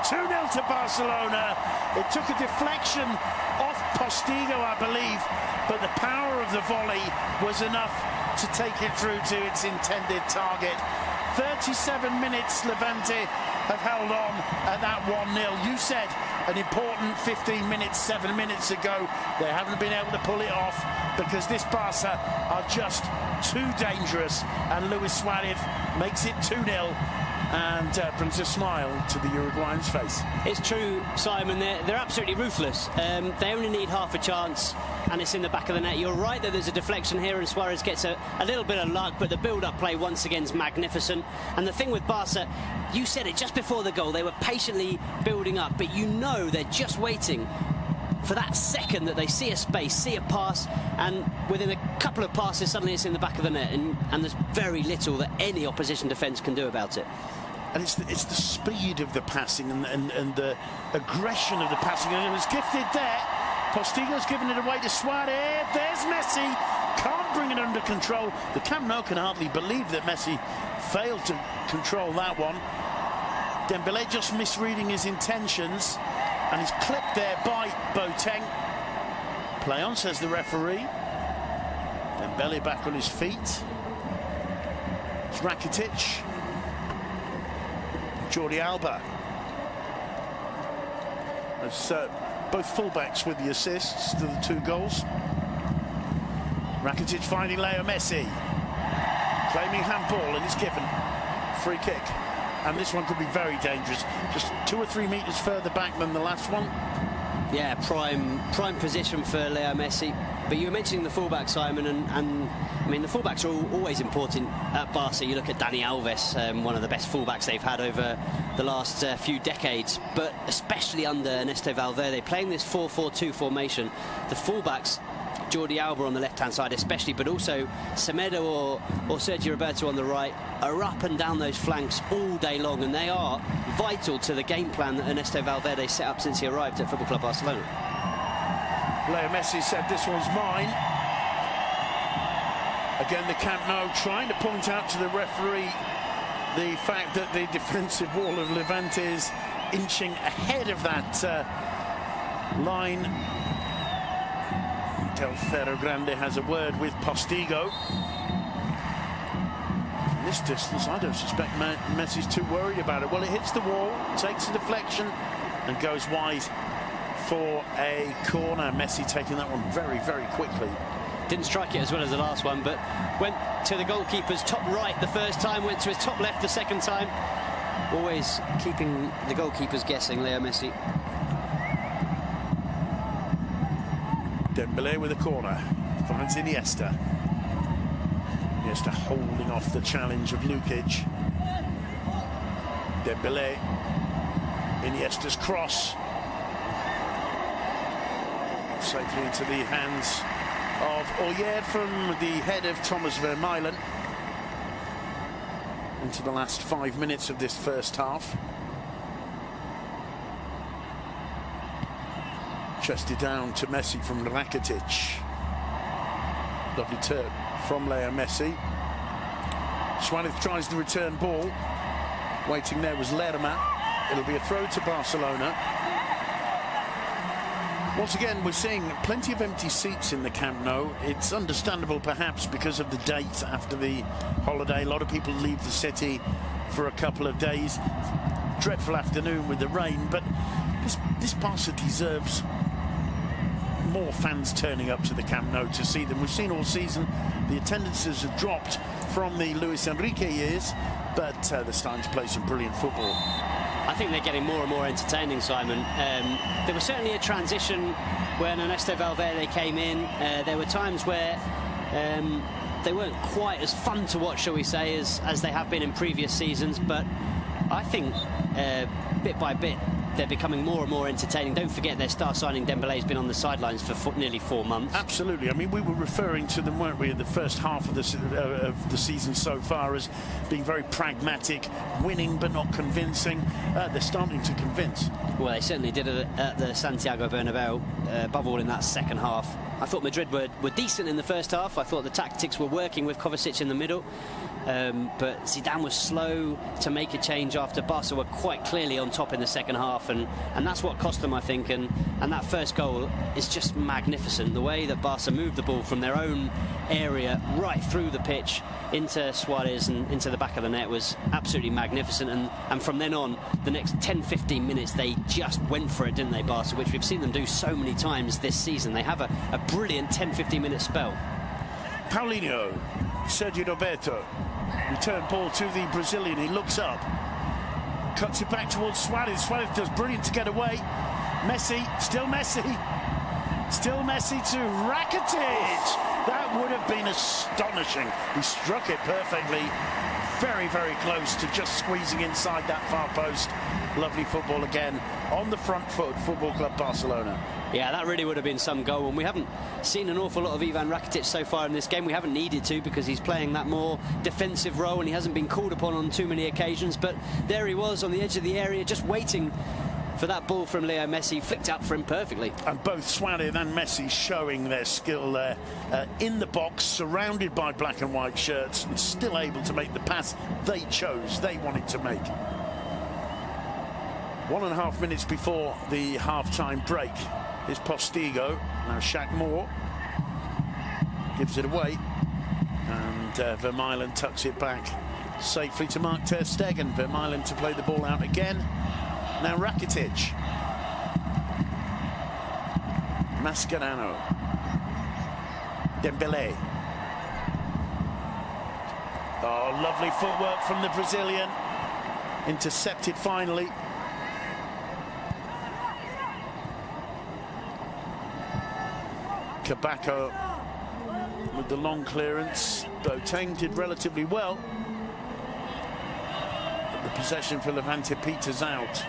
B: 2-0 to Barcelona. It took a deflection off Postigo, I believe, but the power of the volley was enough to take it through to its intended target. 37 minutes Levante have held on at that 1-0. You said an important 15 minutes, 7 minutes ago. They haven't been able to pull it off because this Barca are just too dangerous, and Luis Suarez makes it 2-0 and brings a smile to the Uruguayan's face.
C: It's true, Simon, they're absolutely ruthless. They only need half a chance and it's in the back of the net. You're right that there's a deflection here and Suarez gets a little bit of luck, but the build-up play once again is magnificent. And the thing with Barca, you said it just before the goal, they were patiently building up, but you know they're just waiting for that second that they see a space, see a pass, and within a couple of passes suddenly it's in the back of the net, and there's very little that any opposition defence can do about it.
B: And it's the speed of the passing and the aggression of the passing, and it was gifted there. Postigo's given it away to Suarez. There's Messi, can't bring it under control. The Camp Nou can hardly believe that Messi failed to control that one. Dembélé just misreading his intentions, and he's clipped there by Boateng. Play on, says the referee. Dembélé back on his feet. It's Rakitic. Jordi Alba. As both fullbacks with the assists to the two goals. Rakitic finding Leo Messi. Claiming handball, and it's given. Free kick. And this one could be very dangerous. Just 2 or 3 meters further back than the last one.
C: Yeah, prime position for Leo Messi. But you were mentioning the fullback, Simon, and I mean the fullbacks are always important at Barca. You look at Dani Alves, one of the best fullbacks they've had over the last few decades, but especially under Ernesto Valverde, playing this 4-4-2 formation. The fullbacks, Jordi Alba on the left-hand side especially, but also Semedo or Sergio Roberto on the right, are up and down those flanks all day long, and they are vital to the game plan that Ernesto Valverde set up since he arrived at Football Club Barcelona.
B: Leo Messi said this one's mine. Again, the Camp Nou trying to point out to the referee the fact that the defensive wall of Levante is inching ahead of that line. Del Ferro Grande has a word with Postigo. From this distance, I don't suspect Messi's too worried about it. Well, it hits the wall, takes a deflection, and goes wide for a corner. Messi taking that one very, very quickly.
C: Didn't strike it as well as the last one, but went to the goalkeeper's top right the first time, went to his top left the second time. Always keeping the goalkeepers guessing, Leo Messi.
B: Dembélé with a corner, finds Iniesta. Iniesta holding off the challenge of Lukic. Dembélé, Iniesta's cross. Safely into the hands of Oyer from the head of Thomas Vermeulen. Into the last 5 minutes of this first half. Chested down to Messi from Rakitic. Lovely turn from Leo Messi. Suarez tries the return ball. Waiting there was Lerma. It'll be a throw to Barcelona. Once again, we're seeing plenty of empty seats in the Camp Nou. It's understandable, perhaps, because of the date after the holiday. A lot of people leave the city for a couple of days. Dreadful afternoon with the rain, but this Barca deserves more fans turning up to the Camp Nou to see them. We've seen all season the attendances have dropped from the Luis Enrique years, but they're starting to play some brilliant football.
C: I think they're getting more and more entertaining, Simon. There was certainly a transition when Ernesto Valverde came in. There were times where they weren't quite as fun to watch, shall we say, as they have been in previous seasons. But I think bit by bit they're becoming more and more entertaining. Don't forget their star signing Dembele's been on the sidelines for nearly 4 months.
B: Absolutely. I mean, we were referring to them, weren't we, in the first half of the season so far as being very pragmatic, winning but not convincing. They're starting to convince.
C: Well, they certainly did it at the Santiago Bernabeu, above all in that second half. I thought Madrid were decent in the first half. I thought the tactics were working with Kovacic in the middle. But Zidane was slow to make a change after Barca were quite clearly on top in the second half, and that's what cost them, I think. And that first goal is just magnificent. The way that Barca moved the ball from their own area right through the pitch into Suarez and into the back of the net was absolutely magnificent. And from then on, the next 10-15 minutes, they just went for it, didn't they, Barca, which we've seen them do so many times this season. They have a brilliant 10-15 minute spell.
B: Paulinho, Sergio Roberto, return ball to the Brazilian. He looks up, cuts it back towards Suarez. Suarez does brilliant to get away. Messi, still Messi to Rakitic. That would have been astonishing. He struck it perfectly, very, very close to just squeezing inside that far post. Lovely football again on the front foot, Football Club Barcelona.
C: Yeah, that really would have been some goal, and we haven't seen an awful lot of Ivan Rakitic so far in this game. We haven't needed to, because he's playing that more defensive role and he hasn't been called upon on too many occasions. But there he was on the edge of the area, just waiting for that ball from Leo Messi, flicked up for him perfectly.
B: And both Suarez and Messi showing their skill there, in the box, surrounded by black and white shirts, and still able to make the pass they chose, they wanted to make. 1.5 minutes before the half-time break. Here's Postigo, now Shaq Moore gives it away, and Vermaelen tucks it back safely to Mark ter Stegen. Vermaelen to play the ball out again. Now Rakitic, Mascherano, Dembele. Oh, lovely footwork from the Brazilian, intercepted finally. Kabako with the long clearance. Boateng did relatively well. But the possession for Levante peters out.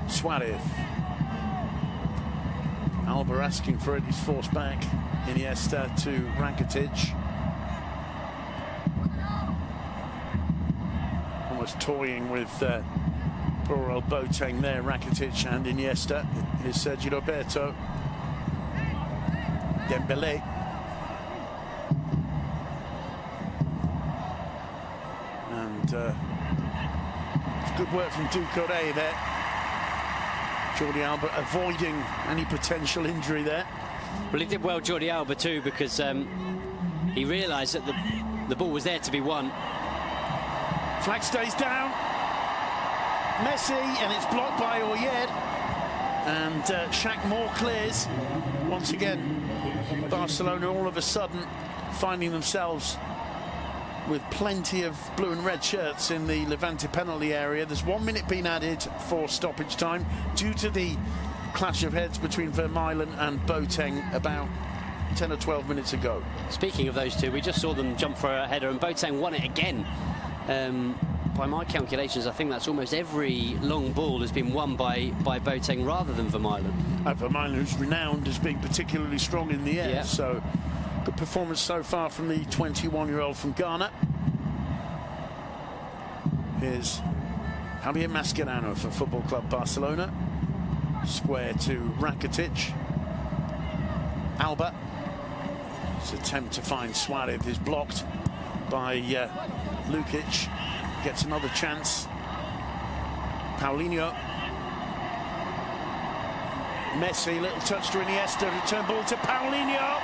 B: Suarez. Alba asking for it, he's forced back. Iniesta to Rakitic. Almost toying with poor old Boateng there, Rakitic and Iniesta. Here's Sergio Roberto. Dembele. And it's good work from Doucouré there. Jordi Alba avoiding any potential injury there.
C: Well, he did well, Jordi Alba, too, because he realised that the ball was there to be won.
B: Flag stays down. Messi, and it's blocked by Oyed. And Shaq Moore clears. Once again, Barcelona all of a sudden finding themselves with plenty of blue and red shirts in the Levante penalty area. There's 1 minute been added for stoppage time due to the clash of heads between Vermaelen and Boateng about 10 or 12 minutes ago.
C: Speaking of those two, we just saw them jump for a header, and Boateng won it again. By my calculations, I think that's almost every long ball has been won by Boateng rather than Vermaelen.
B: Vermaelen, who's renowned as being particularly strong in the air,
C: yeah.
B: So good performance so far from the 21-year-old from Ghana. Here's Javier Mascherano for Football Club Barcelona. Square to Rakitic. Alba. His attempt to find Suarez is blocked by Lukic. Gets another chance. Paulinho. Messi, little touch to Iniesta. Return ball to Paulinho.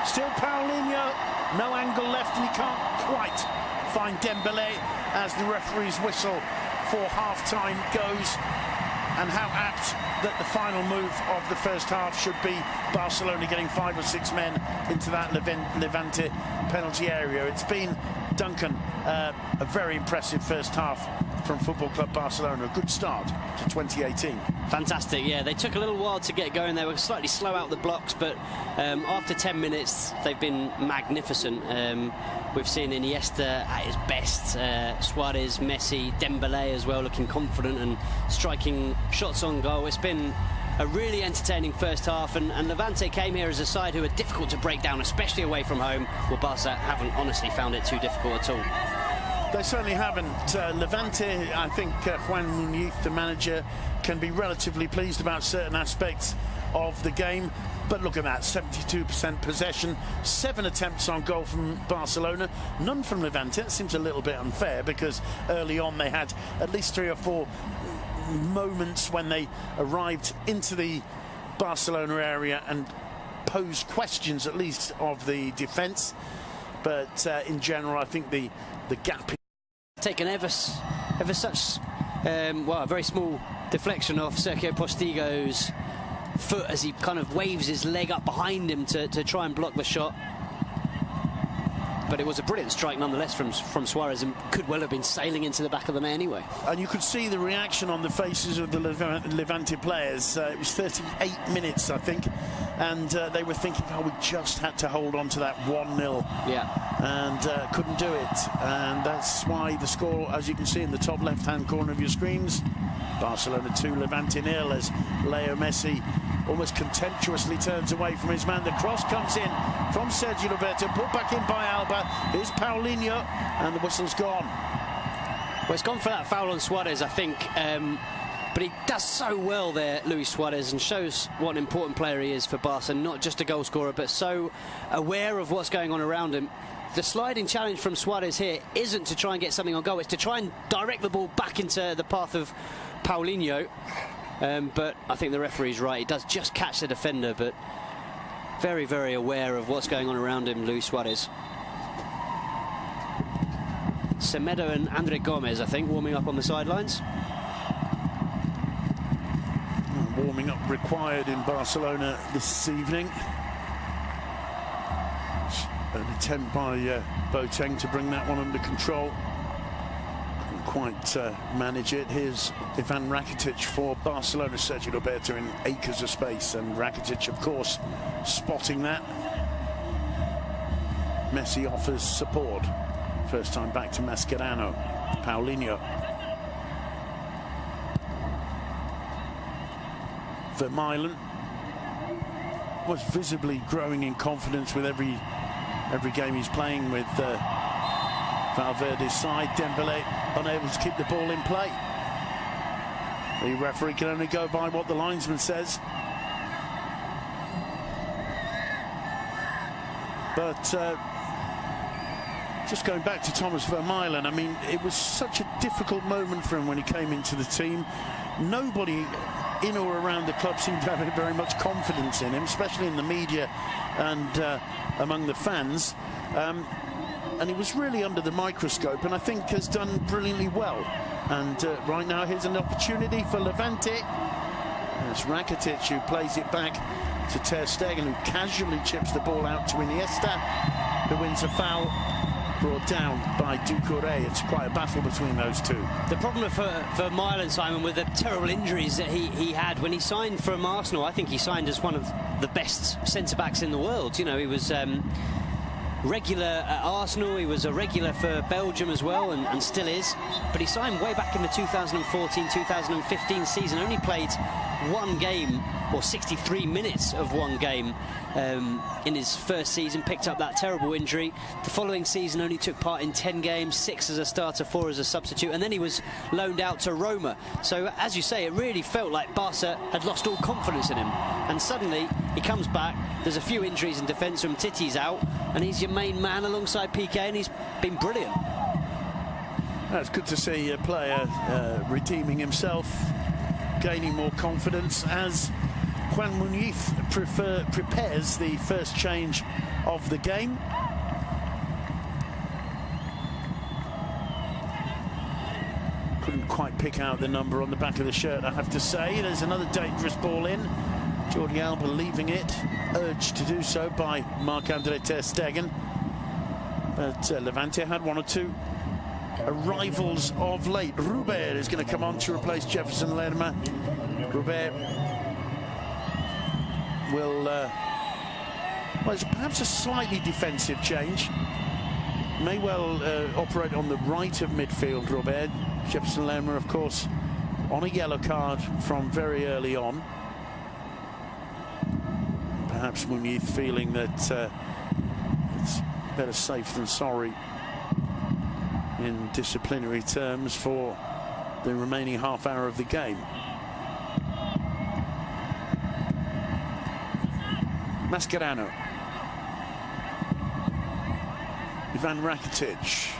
B: Still Paulinho. No angle left, and he can't quite find Dembele as the referee's whistle for half-time goes. And how apt that the final move of the first half should be Barcelona getting 5 or 6 men into that Levante penalty area. It's been
A: Duncan, a very impressive first half from Football Club Barcelona. A good start to 2018.
C: Fantastic, yeah. They took a little while to get going. They were slightly slow out the blocks, but after 10 minutes, they've been magnificent. We've seen Iniesta at his best, Suarez, Messi, Dembele as well, looking confident and striking shots on goal. It's been a really entertaining first half, and Levante came here as a side who are difficult to break down, especially away from home. Well, Barca haven't honestly found it too difficult at all.
A: They certainly haven't. Levante, I think Juan Muñiz, the manager, can be relatively pleased about certain aspects of the game. But look at that, 72% possession, 7 attempts on goal from Barcelona, none from Levante. It seems a little bit unfair because early on they had at least 3 or 4 moments when they arrived into the Barcelona area and posed questions at least of the defence. But in general, I think the gap...
C: Taken ever such, well, a very small deflection off Sergio Postigo's foot as he kind of waves his leg up behind him to try and block the shot. But it was a brilliant strike nonetheless from Suarez, and could well have been sailing into the back of the net anyway.
A: And you could see the reaction on the faces of the Levante players. It was 38 minutes, I think, and they were thinking, oh, we just had to hold on to that 1-0.
C: Yeah.
A: And couldn't do it. And that's why the score, as you can see in the top left-hand corner of your screens, Barcelona 2, Levante 0, as Leo Messi almost contemptuously turns away from his man. The cross comes in from Sergio Roberto, put back in by Alba. Here's Paulinho, and the whistle's gone.
C: Well, it's gone for that foul on Suarez, I think. But he does so well there, Luis Suarez, and shows what an important player he is for Barca. Not just a goal scorer, but so aware of what's going on around him. The sliding challenge from Suarez here isn't to try and get something on goal. It's to try and direct the ball back into the path of Paulinho. But I think the referee's right. He does just catch the defender, but very, very aware of what's going on around him, Luis Suarez. Semedo and Andre Gomez, I think, warming up on the sidelines.
A: Warming up required in Barcelona this evening. An attempt by Boateng to bring that one under control. Couldn't quite manage it. Here's Ivan Rakitic for Barcelona. Sergio Roberto in acres of space, and Rakitic, of course, spotting that. Messi offers support. First time back to Mascherano. Paulinho. Vermaelen was visibly growing in confidence with every game he's playing with Valverde's side. Dembele unable to keep the ball in play. The referee can only go by what the linesman says. But just going back to Thomas Vermaelen, I mean, it was such a difficult moment for him when he came into the team. Nobody in or around the club seemed to have very much confidence in him, especially in the media and among the fans. And he was really under the microscope, and I think has done brilliantly well. And right now, here's an opportunity for Levante. It's Rakitic who plays it back to Ter Stegen, who casually chips the ball out to Iniesta, who wins a foul. Brought down by Doucouré. It's quite a battle between those two.
C: The problem for Vermaelen, Simon, with the terrible injuries that he had when he signed from Arsenal, I think he signed as one of the best centre-backs in the world. You know, he was regular at Arsenal, he was a regular for Belgium as well, and still is. But he signed way back in the 2014-2015 season, only played one game, or 63 minutes of one game in his first season, picked up that terrible injury. The following season only took part in 10 games, 6 as a starter, 4 as a substitute, and then he was loaned out to Roma. So, as you say, it really felt like Barca had lost all confidence in him. And suddenly, he comes back, there's a few injuries in defence from Titi's out, and he's your main man alongside Piqué, and he's been brilliant.
A: It's good to see a player redeeming himself, gaining more confidence as Juan Muñiz prepares the first change of the game. Couldn't quite pick out the number on the back of the shirt, I have to say. There's another dangerous ball in. Jordi Alba leaving it, urged to do so by Marc-Andre Ter Stegen.
B: But Levante had one or two arrivals of late. Rubert is going to come on to replace Jefferson Lerma. Rubert will, well, it's perhaps a slightly defensive change. May well operate on the right of midfield, Robert. Jefferson Lerma, of course, on a yellow card from very early on. Perhaps Muniz feeling that it's better safe than sorry in disciplinary terms for the remaining half hour of the game. Mascherano. Ivan Rakitic.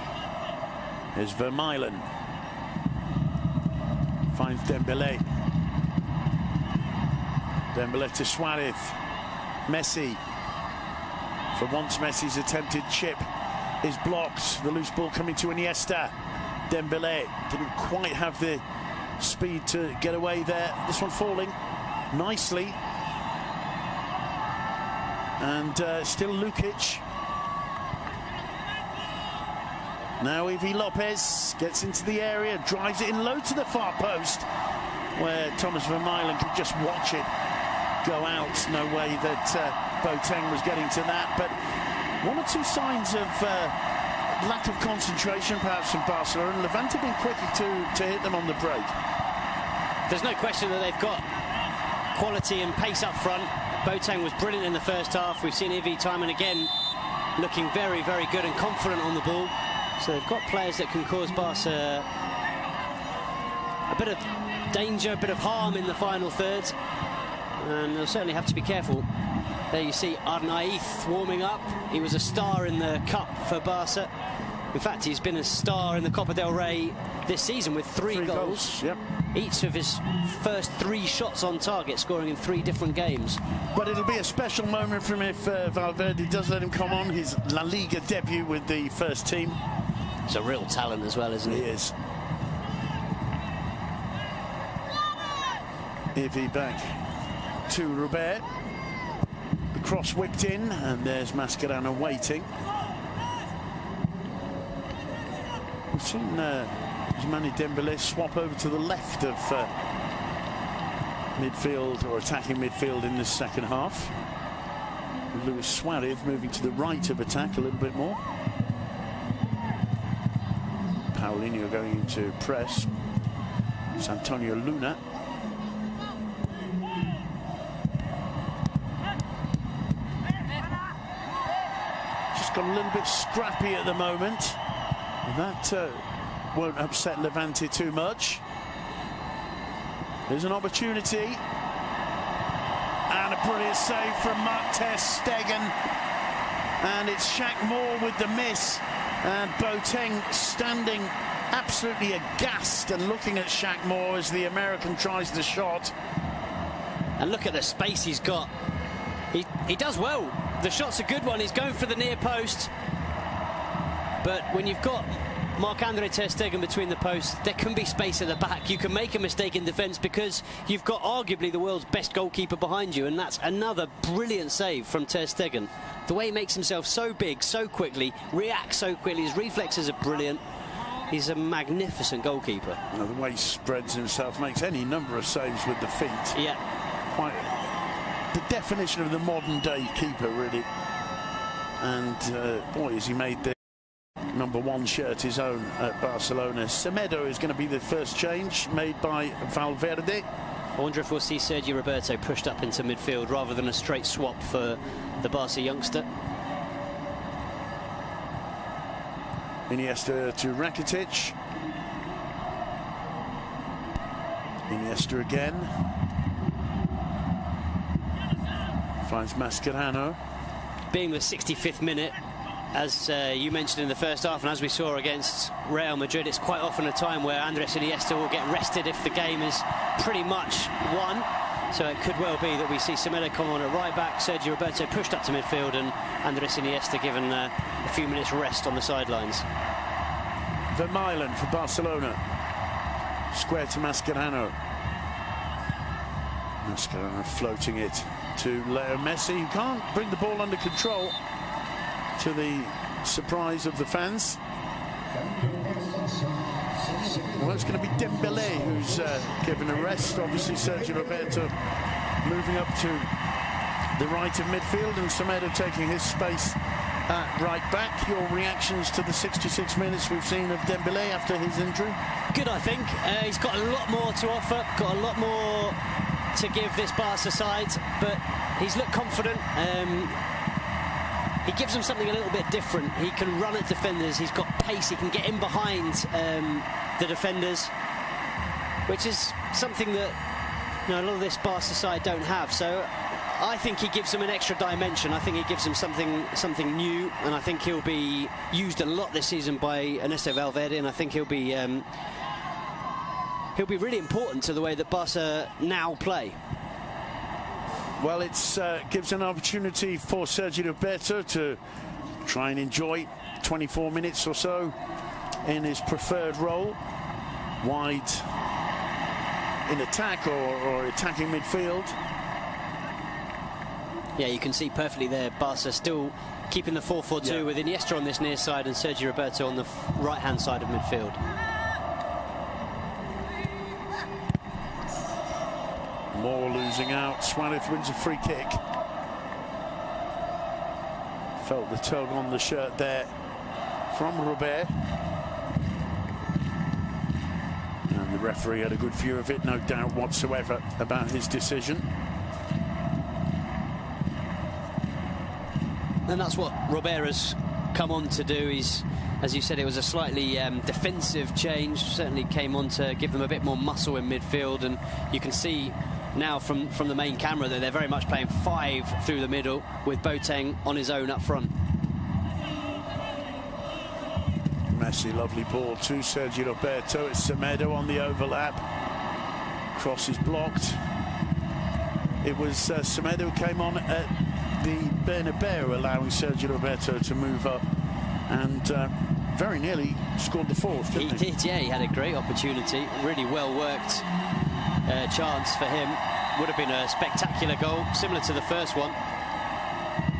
B: Here's Vermaelen. Finds Dembélé. Dembélé to Suarez. Messi. For once, Messi's attempted chip is blocked. The loose ball coming to Iniesta. Dembélé didn't quite have the speed to get away there. This one falling nicely. And still Lukic. Now Ivi Lopez gets into the area, drives it in low to the far post, where Thomas Vermaelen could just watch it go out. No way that Boateng was getting to that. But one or two signs of lack of concentration, perhaps, from Barcelona. Levante been quicker to hit them on the break.
C: There's no question that they've got quality and pace up front. Boateng was brilliant in the first half. We've seen Ivi time and again looking very, very good and confident on the ball. So they've got players that can cause Barca a bit of danger, a bit of harm in the final third. And they'll certainly have to be careful. There you see Arnaiz warming up. He was a star in the Cup for Barca. In fact, he's been a star in the Copa del Rey this season with three goals.
B: Yep.
C: Each of his first 3 shots on target, scoring in 3 different games.
B: But it'll be a special moment for him if Valverde does let him come on. His La Liga debut with the first team.
C: He's a real talent as well, isn't he?
B: He is. Ivi back to Robert. The cross whipped in, and there's Mascherano waiting. We've seen Ousmane Dembélé swap over to the left of midfield, or attacking midfield, in this second half. Luis Suarez moving to the right of attack a little bit more. Paulinho going into press. It's Antonio Luna. Just got a little bit scrappy at the moment. That won't upset Levante too much. There's an opportunity. And a brilliant save from Mark ter Stegen. And it's Shaq Moore with the miss. And Boateng standing absolutely aghast and looking at Shaq Moore as the American tries the shot.
C: And look at the space he's got. He does well. The shot's a good one. He's going for the near post. But when you've got Marc-Andre ter Stegen between the posts, there can be space at the back. You can make a mistake in defence because you've got arguably the world's best goalkeeper behind you, and that's another brilliant save from ter Stegen. The way he makes himself so big, so quickly, reacts so quickly, his reflexes are brilliant. He's a magnificent goalkeeper.
B: You know, the way he spreads himself, makes any number of saves with the feet.
C: Yeah.
B: Quite the definition of the modern day keeper, really. And boy, has he made the #1 shirt his own at Barcelona. Semedo is going to be the first change made by Valverde.
C: I wonder if we'll see Sergio Roberto pushed up into midfield rather than a straight swap for the Barca youngster.
B: Iniesta to Rakitic. Iniesta again. Finds Mascherano.
C: Being the 65th minute, as you mentioned in the first half, and as we saw against Real Madrid, it's quite often a time where Andres Iniesta will get rested if the game is pretty much won. So it could well be that we see Semedo come on at right back, Sergio Roberto pushed up to midfield, and Andres Iniesta given a few minutes rest on the sidelines.
B: Vermaelen for Barcelona. Square to Mascherano. Mascherano floating it to Leo Messi, who can't bring the ball under control to the surprise of the fans. Well, it's going to be Dembélé who's given a rest. Obviously, Sergio Roberto moving up to the right of midfield, and Semedo taking his space at right back. Your reactions to the 66 minutes we've seen of Dembélé after his injury?
C: Good, I think. He's got a lot more to offer, got a lot more to give this Barca side, but he's looked confident. He gives them something a little bit different. He can run at defenders, he's got pace, he can get in behind the defenders, which is something that, you know, a lot of this Barca side don't have. So I think he gives them an extra dimension. I think he gives them something new, and I think he'll be used a lot this season by Ernesto Valverde, and I think he'll be really important to the way that Barca now play.
B: Well, it gives an opportunity for Sergio Roberto to try and enjoy 24 minutes or so in his preferred role, wide in attack or attacking midfield.
C: Yeah, you can see perfectly there, Barca still keeping the 4-4-2 with Iniesta on this near side and Sergio Roberto on the right-hand side of midfield.
B: Moore losing out. Suarez wins a free kick. Felt the tug on the shirt there from Robert. And the referee had a good view of it, no doubt whatsoever about his decision.
C: And that's what Robert has come on to do. He's, as you said, it was a slightly defensive change. Certainly came on to give them a bit more muscle in midfield, and you can see now from the main camera that they're very much playing 5 through the middle with Boateng on his own up front.
B: Messi, lovely ball to Sergio Roberto. It's Semedo on the overlap. Cross is blocked. It was Semedo who came on at the Bernabeu, allowing Sergio Roberto to move up and very nearly scored the fourth, didn't he?
C: He did, yeah. He had a great opportunity, really well worked chance for him. Would have been a spectacular goal, similar to the first one,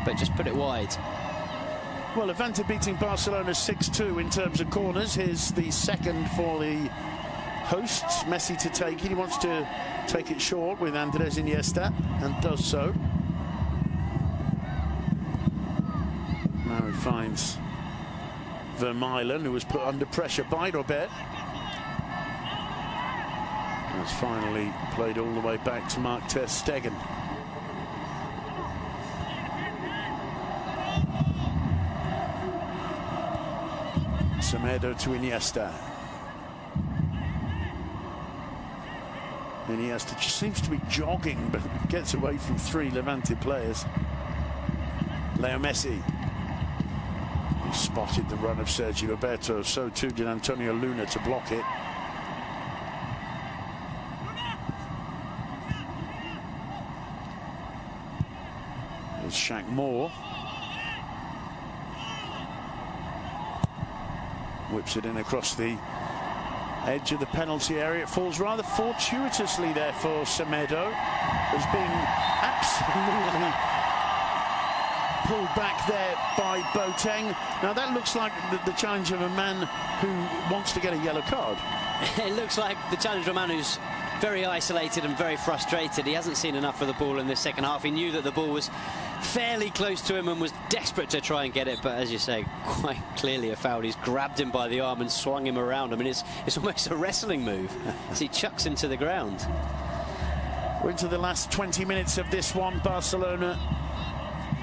C: but just put it wide.
B: Well, Levante beating Barcelona 6-2 in terms of corners. Here's the second for the hosts. Messi to take it. He wants to take it short with Andres Iniesta, and does so. Now he finds Vermaelen, who was put under pressure by Robert. Has finally played all the way back to Mark ter Stegen. Semedo to Iniesta. Iniesta just seems to be jogging, but gets away from 3 Levante players. Leo Messi. He spotted the run of Sergio Roberto, so too did Antonio Luna to block it. It's Shaq Moore. Whips it in across the edge of the penalty area. It falls rather fortuitously there for Semedo. Has been absolutely pulled back there by Boateng. Now that looks like the challenge of a man who wants to get a yellow card.
C: It looks like the challenge of a man who's very isolated and very frustrated. He hasn't seen enough of the ball in this second half. He knew that the ball was fairly close to him and was desperate to try and get it, but as you say, quite clearly a foul. He's grabbed him by the arm and swung him around. I mean, it's almost a wrestling move as he chucks him to the ground.
B: We're into the last 20 minutes of this one. Barcelona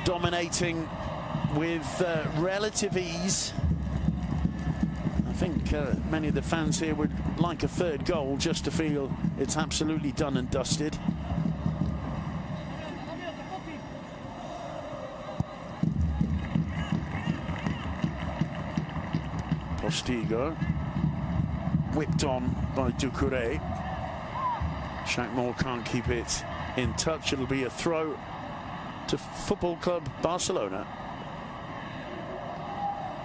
B: dominating with relative ease. I think many of the fans here would like a third goal just to feel it's absolutely done and dusted. Postigo whipped on by Doucouré. Shaq Moore can't keep it in touch. It'll be a throw to Football Club Barcelona.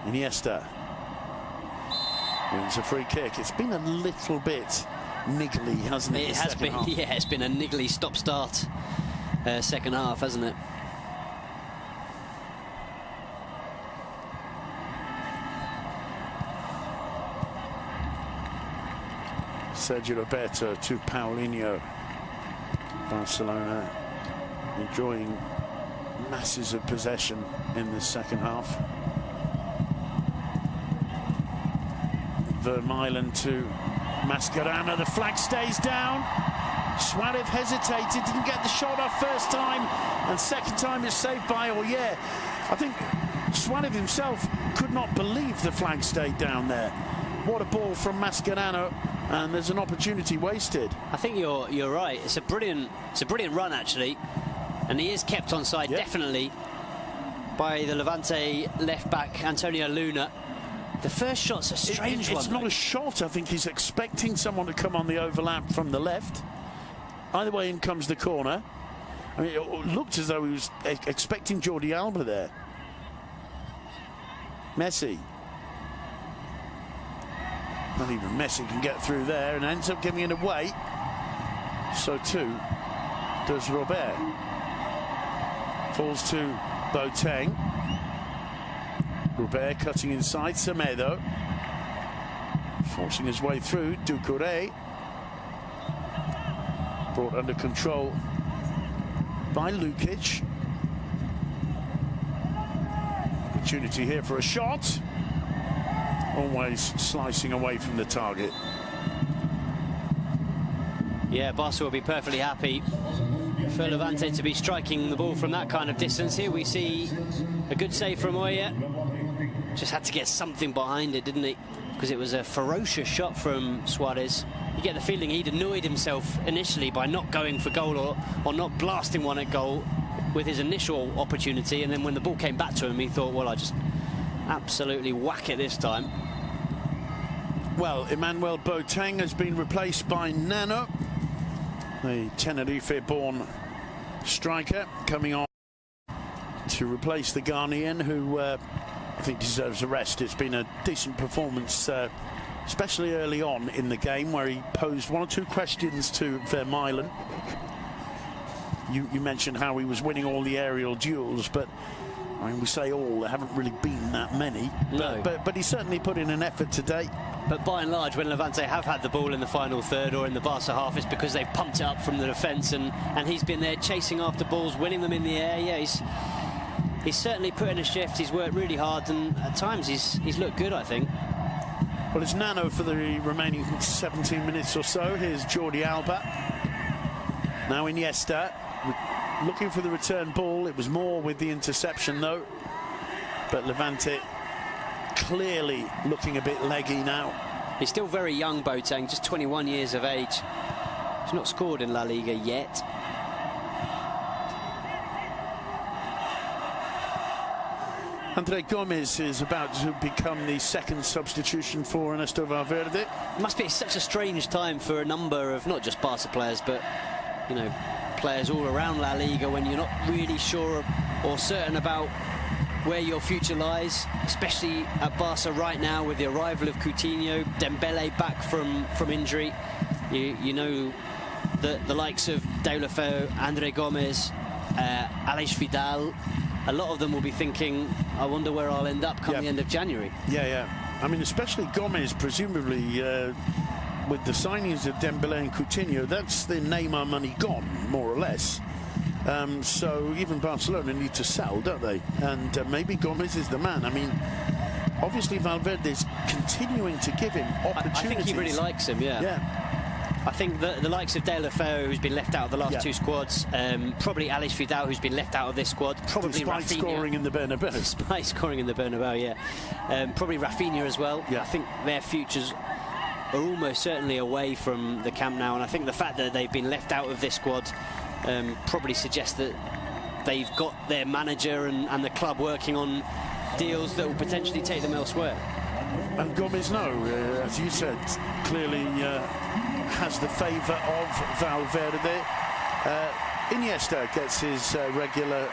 B: Iniesta wins a free kick. It's been a little bit niggly, hasn't it?
C: It has been, yeah, it's been a niggly stop-start second half, hasn't it?
B: Sergio Roberto to Paulinho. Barcelona enjoying masses of possession in the second half. Vermaelen to Mascherano. The flag stays down. Suarez hesitated, didn't get the shot off first time, and second time is saved by Oyer. I think Suarez himself could not believe the flag stayed down there. What a ball from Mascherano, and there's an opportunity wasted.
C: I think you're right. It's a brilliant run actually, and he is kept onside definitely by the Levante left back Antonio Luna. The first shot's a strange one.
B: It's not a shot. I think he's expecting someone to come on the overlap from the left. Either way, in comes the corner. I mean, it looked as though he was expecting Jordi Alba there. Messi. Not even Messi can get through there, and ends up giving it away. So too does Robert. Falls to Boateng. Robert cutting inside. Semedo forcing his way through. Doucouré brought under control by Lukic. Opportunity here for a shot. Always slicing away from the target.
C: Yeah, Barca will be perfectly happy for Levante to be striking the ball from that kind of distance. Here we see a good save from Oyer. Just had to get something behind it, didn't he? Because it was a ferocious shot from Suarez. You get the feeling he'd annoyed himself initially by not going for goal or not blasting one at goal with his initial opportunity, and then when the ball came back to him, he thought, well, I just absolutely whack it this time.
B: Well, Emmanuel Boateng has been replaced by Nano, the Tenerife-born striker, coming on to replace the Ghanaian, who I think deserves a rest. It's been a decent performance, especially early on in the game, where he posed one or two questions to Vermaelen. You mentioned how he was winning all the aerial duels, but I mean, we say all, there haven't really been that many.
C: No.
B: But he certainly put in an effort today.
C: But by and large, when Levante have had the ball in the final third or in the Barca half, it's because they've pumped it up from the defence, and he's been there chasing after balls, winning them in the air. Yeah, he's certainly put in a shift. He's worked really hard, and at times he's looked good, I think.
B: Well, it's Nano for the remaining 17 minutes or so. Here's Jordi Alba. Now Iniesta, looking for the return ball. It was more with the interception, though. But Levante clearly looking a bit leggy now.
C: He's still very young, Boateng, just 21 years of age. He's not scored in La Liga yet.
B: Andre Gomes is about to become the second substitution for Ernesto Valverde.
C: It must be such a strange time for a number of not just Barca players, but, you know, players all around La Liga, when you're not really sure or certain about where your future lies, especially at Barca right now with the arrival of Coutinho, Dembele back from injury. You know the likes of Deulofeu, Andre Gomes, Aleix Vidal, a lot of them will be thinking, I wonder where I'll end up come the end of January.
B: Yeah. I mean, especially Gomes, presumably with the signings of Dembele and Coutinho, that's the Neymar money gone, more or less. So even Barcelona need to sell, don't they? And maybe Gomes is the man. I mean, obviously Valverde is continuing to give him opportunities.
C: I think he really likes him, yeah. I think the likes of Deulofeu, who's been left out of the last two squads, probably Aleix Vidal, who's been left out of this squad, probably
B: despite
C: Rafinha.
B: Scoring in the Bernabeu.
C: Despite scoring in the Bernabeu, yeah. Probably Rafinha as well.
B: Yeah.
C: I think their futures are almost certainly away from the Camp Nou, and I think the fact that they've been left out of this squad probably suggests that they've got their manager and the club working on deals that will potentially take them elsewhere.
B: And Gomes, as you said, clearly has the favour of Valverde. Iniesta gets his regular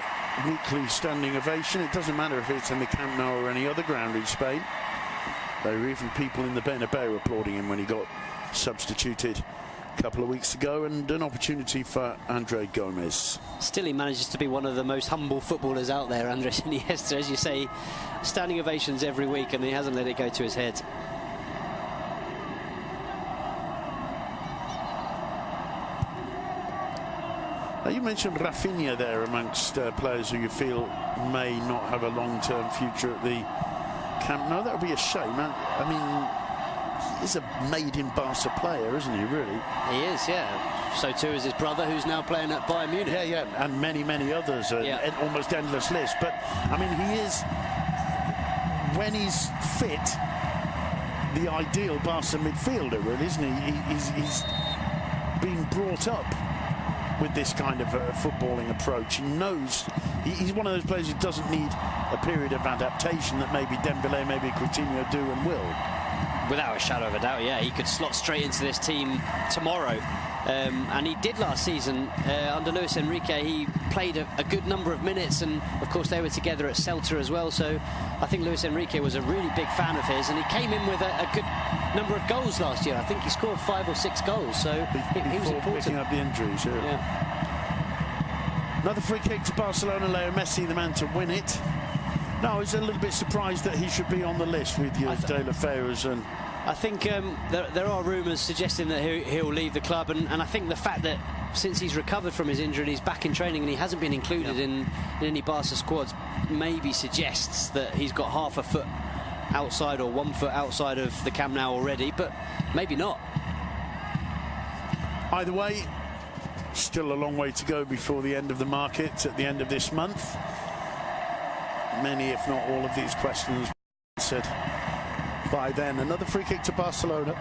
B: weekly standing ovation. It doesn't matter if it's in the Camp Nou or any other ground in Spain. There were even people in the Bernabeu applauding him when he got substituted a couple of weeks ago, and an opportunity for Andre Gomes.
C: Still, he manages to be one of the most humble footballers out there, Andres Iniesta. As you say, standing ovations every week, and he hasn't let it go to his head.
B: You mentioned Rafinha there amongst players who you feel may not have a long-term future at the Camp Nou. That would be a shame. I mean, he's a made-in-Barca player, isn't he, really?
C: He is, yeah. So too is his brother, who's now playing at Bayern Munich.
B: Yeah, yeah, and many, many others. An almost endless list. But, I mean, he is, when he's fit, the ideal Barca midfielder, really, isn't he? He's been brought up with this kind of footballing approach. He knows he's one of those players who doesn't need a period of adaptation that maybe Dembélé, maybe Coutinho do and will.
C: Without a shadow of a doubt, yeah, he could slot straight into this team tomorrow. And he did last season under Luis Enrique. He played a good number of minutes, and of course they were together at Celta as well. So I think Luis Enrique was a really big fan of his, and he came in with a good number of goals last year. I think he scored 5 or 6 goals, so he was important.
B: Picking up the injuries, yeah. Another free kick to Barcelona. Leo Messi, the man to win it. No, I was a little bit surprised that he should be on the list with your De La Feras and.
C: I think there are rumours suggesting that he'll leave the club, and I think the fact that since he's recovered from his injury and he's back in training and he hasn't been included in any Barca squads maybe suggests that he's got half a foot outside or 1 foot outside of the Camp Nou already, but maybe not.
B: Either way, still a long way to go before the end of the market at the end of this month. Many, if not all, of these questions answered by then. Another free kick to Barcelona.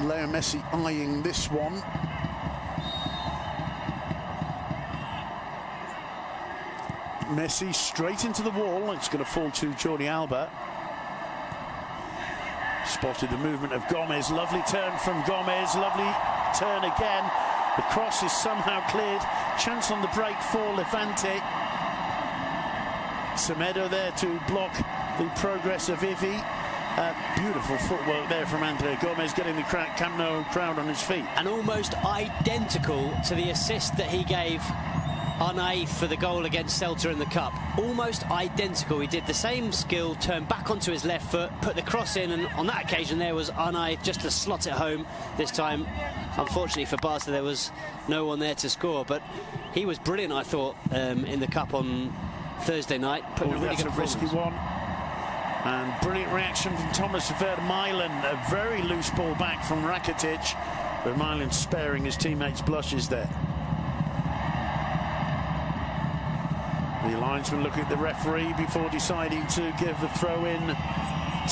B: Leo Messi eyeing this one. Messi straight into the wall. It's going to fall to Jordi Alba. Spotted the movement of Gomez. Lovely turn from Gomez. Lovely turn again. The cross is somehow cleared. Chance on the break for Levante. Semedo there to block the progress of Ivy. Beautiful footwork there from Andre Gomez, getting the Camp Nou crowd on his feet.
C: And almost identical to the assist that he gave Unai for the goal against Celta in the Cup. Almost identical. He did the same skill, turned back onto his left foot, put the cross in, and on that occasion there was Unai just to slot it home. This time, unfortunately for Barca, there was no one there to score, but he was brilliant, I thought, in the Cup on Thursday night. Putting a really good
B: risky one. And brilliant reaction from Thomas Vermaelen. A very loose ball back from Rakitic. Vermaelen sparing his teammates' blushes there. The linesman looking at the referee before deciding to give the throw-in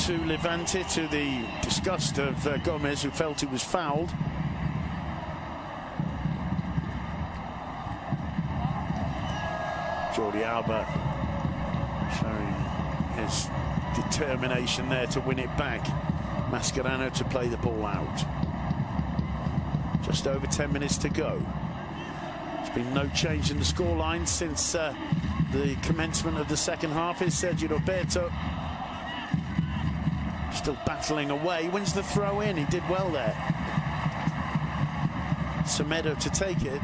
B: to Levante, to the disgust of Gomez, who felt he was fouled. Jordi Alba showing his determination there to win it back. Mascherano to play the ball out. Just over 10 minutes to go. There's been no change in the scoreline since the commencement of the second half. Is Sergio Roberto still battling away, wins the throw in. He did well there. Semedo to take it.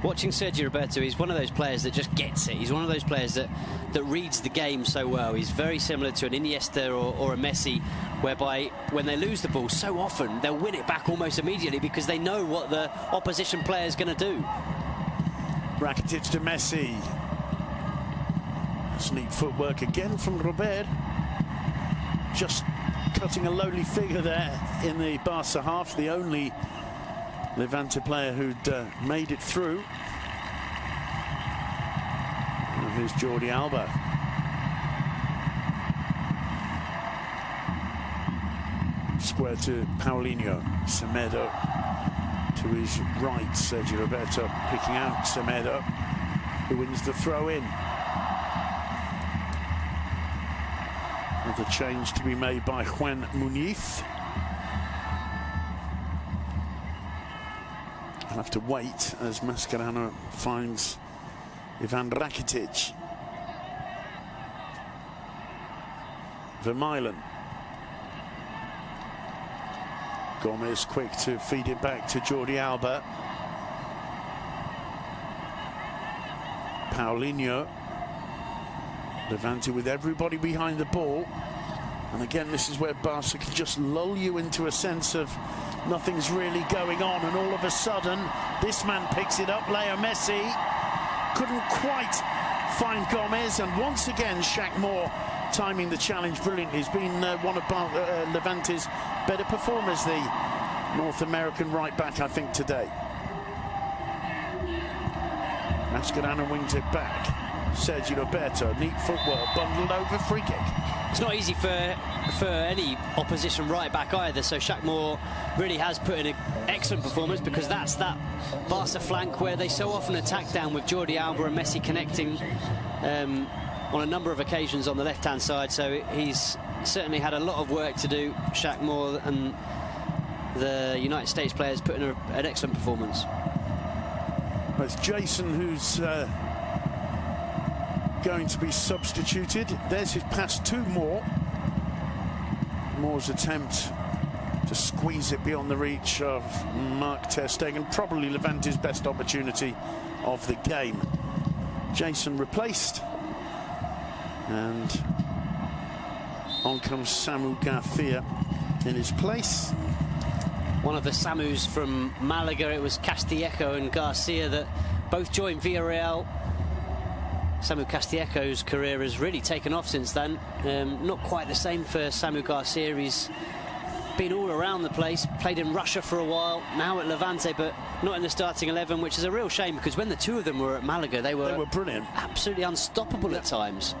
C: Watching Sergio Roberto, he's one of those players that just gets it. He's one of those players that reads the game so well. He's very similar to an Iniesta or a Messi, whereby when they lose the ball, so often they'll win it back almost immediately because they know what the opposition player is going to do.
B: Rakitic to Messi. That's neat footwork again from Robert. Just cutting a lowly figure there in the Barca half. The only Levante player who'd made it through. And here's Jordi Alba. Square to Paulinho. Semedo to his right. Sergio Roberto picking out Semedo, who wins the throw in. Another change to be made by Juan Muniz. I'll have to wait as Mascherano finds Ivan Rakitic. Vermaelen. Gomez quick to feed it back to Jordi Alba. Paulinho. Levante with everybody behind the ball.
A: And again, this is where Barca can just lull you into a sense of nothing's really going on, and all of a sudden this man picks it up. Leo Messi couldn't quite find Gomez, and once again Shaq Moore timing the challenge brilliantly. He's been one of Levante's better performers, the North American right back, I think, today. Mascherano wings it back. Sergio Roberto, neat footwork, bundled over, free kick.
C: It's not easy for any opposition right back either, so Shaq Moore really has put in an excellent performance, because that's that Barca flank where they so often attack down, with Jordi Alba and Messi connecting on a number of occasions on the left-hand side. So he's certainly had a lot of work to do, Shaq Moore, and the United States players put in an excellent performance.
A: Well, it's Jason who's going to be substituted. There's his pass to Moore. Moore's attempt to squeeze it beyond the reach of Mark ter Stegen. Probably Levante's best opportunity of the game. Jason replaced, and on comes Samu Garcia in his place.
C: One of the Samus from Malaga, it was Castillejo and Garcia that both joined Villarreal. Samu Castillejo's career has really taken off since then. Not quite the same for Samu Garcia. He's been all around the place, played in Russia for a while, now at Levante, but not in the starting 11, which is a real shame, because when the two of them were at Malaga, they were
A: brilliant,
C: absolutely unstoppable at times.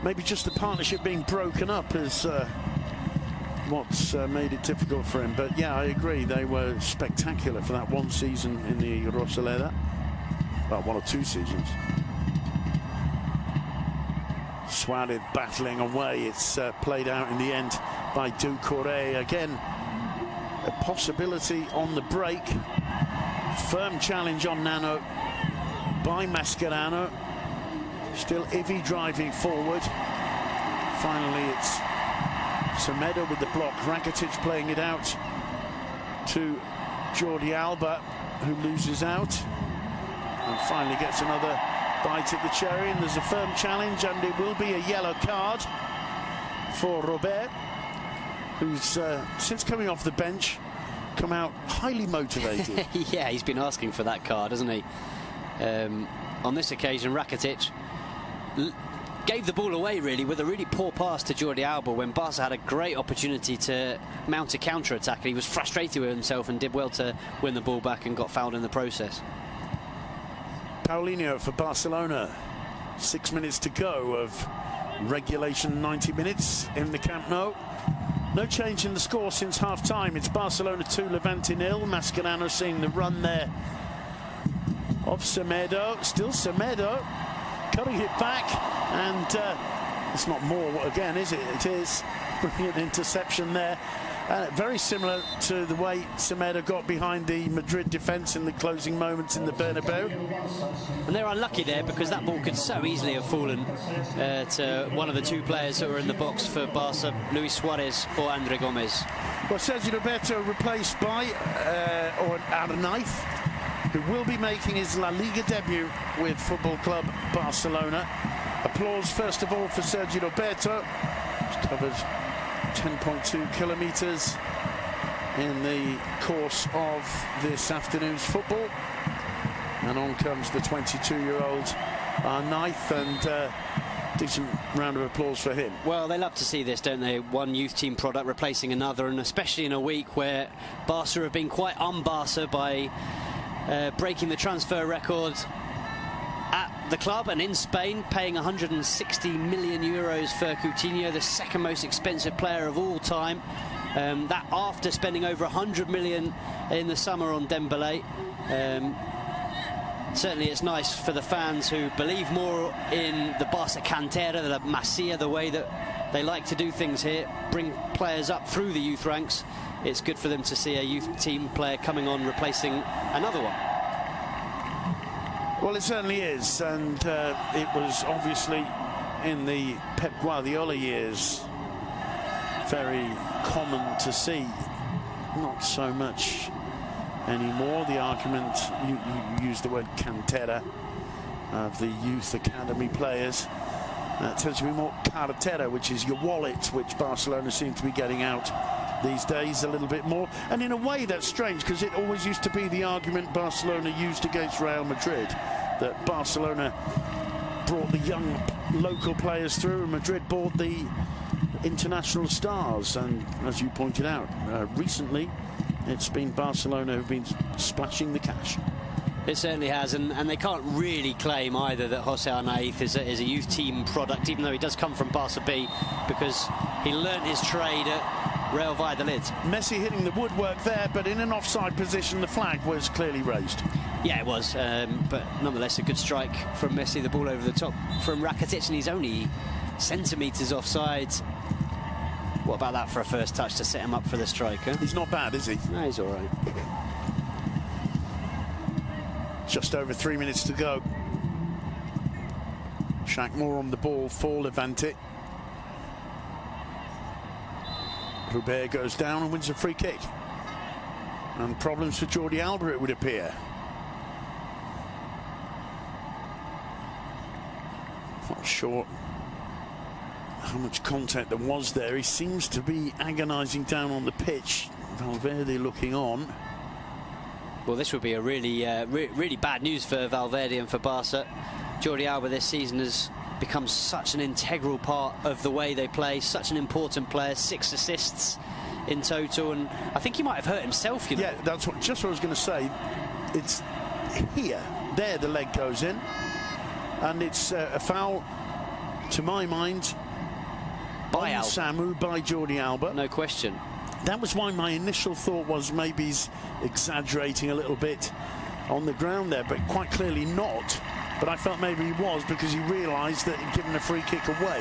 A: Maybe just the partnership being broken up is what's made it difficult for him. But yeah, I agree, they were spectacular for that one season in the Rosaleda. Well, 1 or 2 seasons. Suarez battling away. It's played out in the end by Doucouré. Again, a possibility on the break. Firm challenge on Nano by Mascherano. Still Ivy driving forward. Finally, it's Semedo with the block. Rakitic playing it out to Jordi Alba, who loses out and finally gets another bite at the cherry, and there's a firm challenge, and it will be a yellow card for Robert, who's since coming off the bench come out highly motivated.
C: Yeah, he's been asking for that card, hasn't he? On this occasion, Rakitic gave the ball away really with a really poor pass to Jordi Alba when Barca had a great opportunity to mount a counter-attack. He was frustrated with himself and did well to win the ball back and got fouled in the process.
A: Paulinho for Barcelona. 6 minutes to go of regulation 90 minutes in the Camp Nou. No change in the score since half-time. It's Barcelona 2, Levante 0. Mascherano seeing the run there of Semedo. Still Semedo cutting it back, and it's not more again, is it? It is. Brilliant interception there. Very similar to the way Semedo got behind the Madrid defence in the closing moments in the Bernabeu.
C: And they're unlucky there, because that ball could so easily have fallen to one of the two players that were in the box for Barca, Luis Suarez or Andre Gomez.
A: Well, Sergio Roberto replaced by Arnaiz, who will be making his La Liga debut with Football Club Barcelona. Applause first of all for Sergio Roberto. He's covered 10.2 kilometres in the course of this afternoon's football, and on comes the 22-year-old Arnaiz, and decent round of applause for him.
C: Well, they love to see this, don't they? One youth team product replacing another, and especially in a week where Barca have been quite un-Barca by breaking the transfer record at the club and in Spain, paying 160 million euros for Coutinho, the second most expensive player of all time. That after spending over 100 million in the summer on Dembélé. Certainly it's nice for the fans who believe more in the Barca cantera, the Masia, the way that they like to do things here, bring players up through the youth ranks. It's good for them to see a youth team player coming on replacing another one.
A: Well, it certainly is, and it was obviously in the Pep Guardiola years very common to see. Not so much anymore. The argument, you use the word cantera, of the youth academy players. tends to be more cartera, which is your wallet, which Barcelona seem to be getting out these days a little bit more. And in a way that's strange, because it always used to be the argument Barcelona used against Real Madrid, that Barcelona brought the young local players through and Madrid bought the international stars. And as you pointed out, recently it's been Barcelona who've been splashing the cash.
C: It certainly has, and they can't really claim either that Jose Arnaiz is a youth team product, even though he does come from Barca B, because he learnt his trade at Real Valladolid.
A: Messi hitting the woodwork there, but in an offside position. The flag was clearly raised.
C: Yeah, it was, but nonetheless a good strike from Messi. The ball over the top from Rakitic, and he's only centimetres offside. What about that for a first touch to set him up for the strike? Huh?
A: He's not bad, is he?
C: No, he's all right.
A: Just over 3 minutes to go. Shaq Moore on the ball for Levante. Rubert goes down and wins a free kick. And problems for Jordi Alba, it would appear. Not sure how much contact there was there. He seems to be agonising down on the pitch. Valverde looking on.
C: Well, this would be a really bad news for Valverde and for Barca. Jordi Alba this season has become such an integral part of the way they play, such an important player, 6 assists in total, and I think he might have hurt himself, you know.
A: Yeah, that's just what I was going to say. It's here, there the leg goes in, and it's a foul, to my mind,
C: by
A: on Samu, by Jordi Alba.
C: No question.
A: That was why my initial thought was maybe he's exaggerating a little bit on the ground there, but quite clearly not. But I felt maybe he was, because he realised that he'd given a free kick away.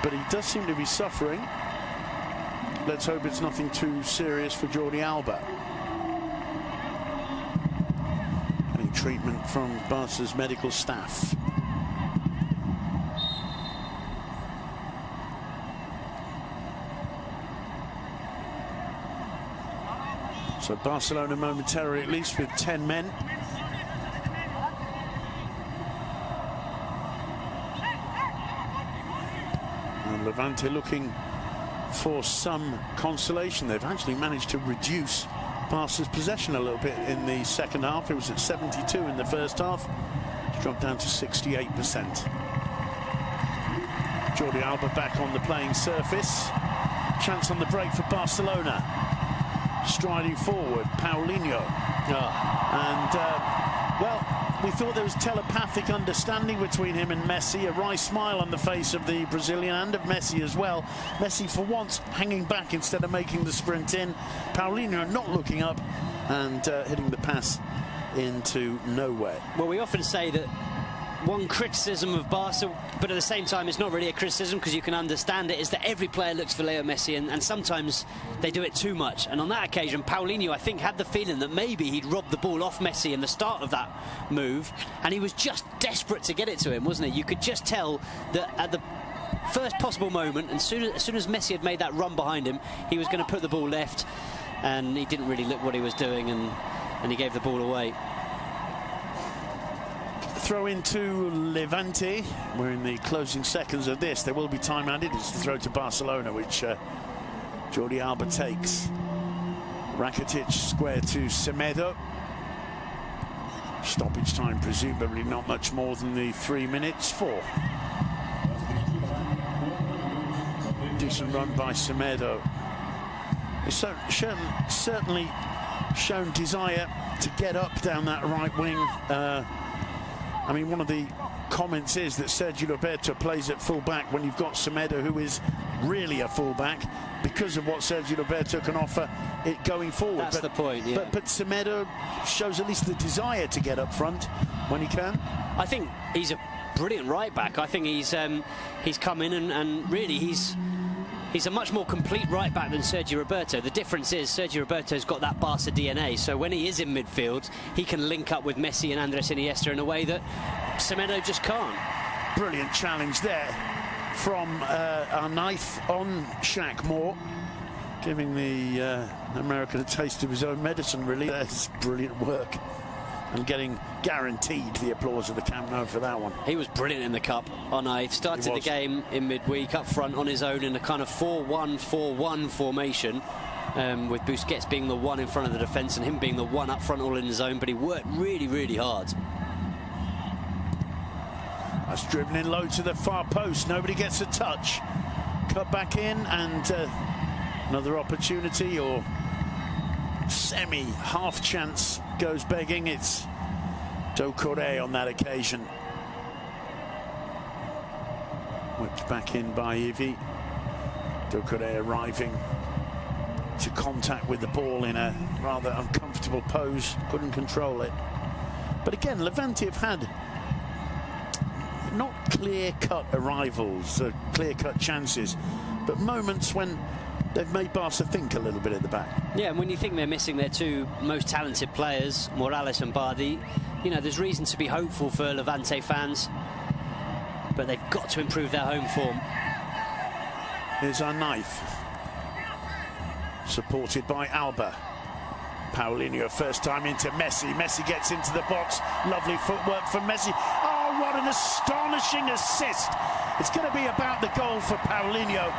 A: But he does seem to be suffering. Let's hope it's nothing too serious for Jordi Alba. Getting treatment from Barca's medical staff. So Barcelona momentarily, at least, with 10 men. And Levante looking for some consolation. They've actually managed to reduce Barca's possession a little bit in the second half. It was at 72 in the first half. It's dropped down to 68%. Jordi Alba back on the playing surface. Chance on the break for Barcelona. Striding forward, Paulinho. And, well, we thought there was telepathic understanding between him and Messi. A wry smile on the face of the Brazilian and of Messi as well. Messi, for once, hanging back instead of making the sprint in. Paulinho not looking up and hitting the pass into nowhere.
C: Well, we often say that one criticism of Barca, but at the same time it's not really a criticism because you can understand it, is that every player looks for Leo Messi, and sometimes they do it too much. And on that occasion, Paulinho, I think, had the feeling that maybe he'd robbed the ball off Messi in the start of that move, and he was just desperate to get it to him, wasn't he? You could just tell that at the first possible moment, and as soon as Messi had made that run behind him, he was going to put the ball left, and he didn't really look what he was doing, and he gave the ball away.
A: Throw into Levante. We're in the closing seconds of this. There will be time added. It's the throw to Barcelona, which Jordi Alba takes. Rakitic square to Semedo. Stoppage time presumably not much more than the 3 minutes. 4. Decent run by Semedo. It's certainly shown desire to get up down that right wing. I mean, one of the comments is that Sergio Roberto plays at full-back when you've got Semedo, who is really a full-back, because of what Sergio Roberto can offer it going forward.
C: That's the point, yeah.
A: But Semedo shows at least the desire to get up front when he can.
C: I think he's a brilliant right-back. I think he's come in and really he's a much more complete right-back than Sergio Roberto. The difference is Sergio Roberto's got that Barca DNA, so when he is in midfield, he can link up with Messi and Andres Iniesta in a way that Semedo just can't.
A: Brilliant challenge there from Arnaiz on Shaq Moore, giving the American a taste of his own medicine, really. That's brilliant work. and getting guaranteed the applause of the Camp Nou for that one.
C: He was brilliant in the Cup. He started the game in midweek up front on his own in a kind of 4-1-4-1 formation, with Busquets being the one in front of the defence and him being the one up front all in his own, but he worked really, really hard.
A: That's driven in low to the far post. Nobody gets a touch. Cut back in, and another opportunity or semi-half chance goes begging. It's Doucouré on that occasion. Whipped back in by Ivy. Doucouré arriving to contact with the ball in a rather uncomfortable pose. Couldn't control it. But again, Levante have had not clear-cut arrivals, clear-cut chances, but moments when they've made Barca think a little bit at the back.
C: Yeah, and when you think they're missing their two most talented players, Morales and Bardi, you know, there's reason to be hopeful for Levante fans, but they've got to improve their home form.
A: Here's our knife, supported by Alba. Paulinho first time into Messi. Messi gets into the box. Lovely footwork from Messi. Oh, what an astonishing assist. It's going to be about the goal for Paulinho.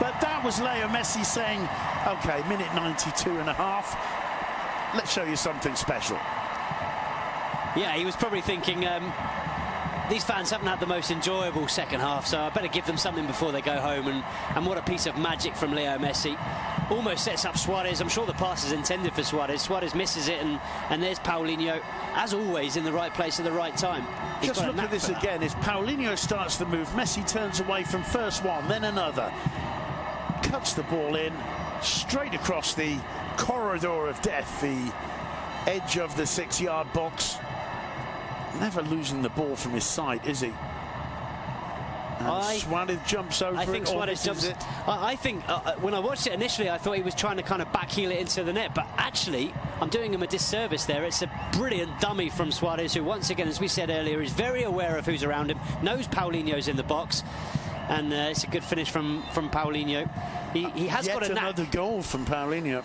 A: But that was Leo Messi saying, OK, minute 92 and a half. Let's show you something special.
C: Yeah, he was probably thinking, these fans haven't had the most enjoyable second half, so I better give them something before they go home. And what a piece of magic from Leo Messi. Almost sets up Suarez. I'm sure the pass is intended for Suarez. Suarez misses it, and there's Paulinho, as always, in the right place at the right time.
A: Just look at this again. As Paulinho starts the move, Messi turns away from first one, then another. Cuts the ball in, straight across the corridor of death, the edge of the 6-yard box. Never losing the ball from his side, is he? Suarez jumps over.
C: I think Suarez jumps it. I think when I watched it initially, I thought he was trying to kind of backheel it into the net, but actually, I'm doing him a disservice there. It's a brilliant dummy from Suarez, who once again, as we said earlier, is very aware of who's around him, knows Paulinho's in the box, and it's a good finish from Paulinho. He has got a knack.
A: Another goal from Paulinho.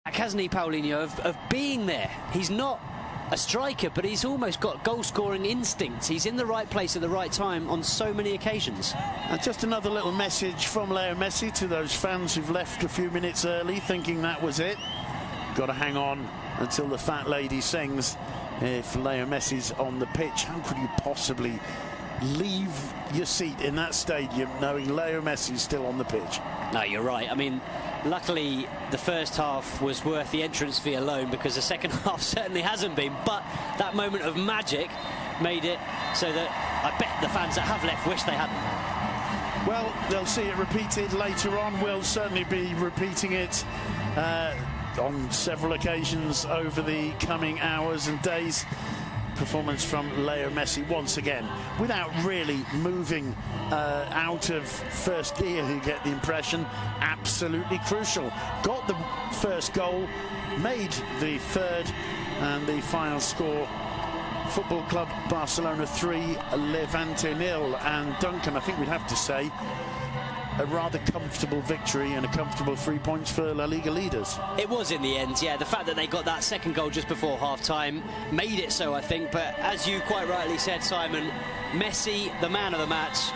C: Hasn't he, Paulinho, of being there? He's not a striker, but he's almost got goal-scoring instincts. He's in the right place at the right time on so many occasions.
A: And just another little message from Leo Messi to those fans who've left a few minutes early thinking that was it. Got to hang on until the fat lady sings. If Leo Messi's on the pitch, how could you possibly leave your seat in that stadium knowing Leo Messi's still on the pitch?
C: No, you're right. I mean, luckily the first half was worth the entrance fee alone, because the second half certainly hasn't been. But that moment of magic made it so that I bet the fans that have left wish they hadn't.
A: Well, they'll see it repeated later on. We'll certainly be repeating it on several occasions over the coming hours and days. Performance from Leo Messi once again, without really moving out of first gear, you get the impression. Absolutely crucial. Got the first goal, made the third, and the final score: Football Club Barcelona 3, Levante 0. And Duncan, I think we'd have to say, a rather comfortable victory and a comfortable 3 points for La Liga leaders.
C: It was in the end, yeah. The fact that they got that second goal just before half-time made it so, I think. But as you quite rightly said, Simon, Messi, the man of the match.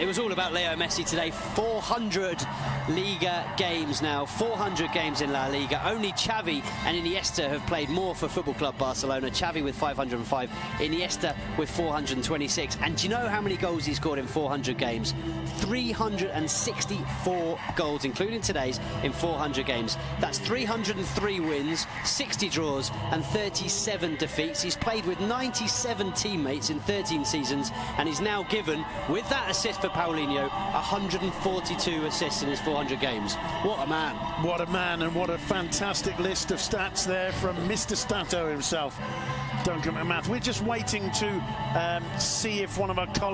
C: It was all about Leo Messi today. 400 Liga games now, 400 games in La Liga. Only Xavi and Iniesta have played more for Football Club Barcelona. Xavi with 505, Iniesta with 426. And do you know how many goals he scored in 400 games? 364 goals, including today's, in 400 games. That's 303 wins, 60 draws and 37 defeats. He's played with 97 teammates in 13 seasons, and he's now given, with that assist for Paulinho, 142 assists in his 400 games. What a man.
A: What a man, and what a fantastic list of stats there from Mr. Stato himself, Duncan McMath. We're just waiting to see if one of our colleagues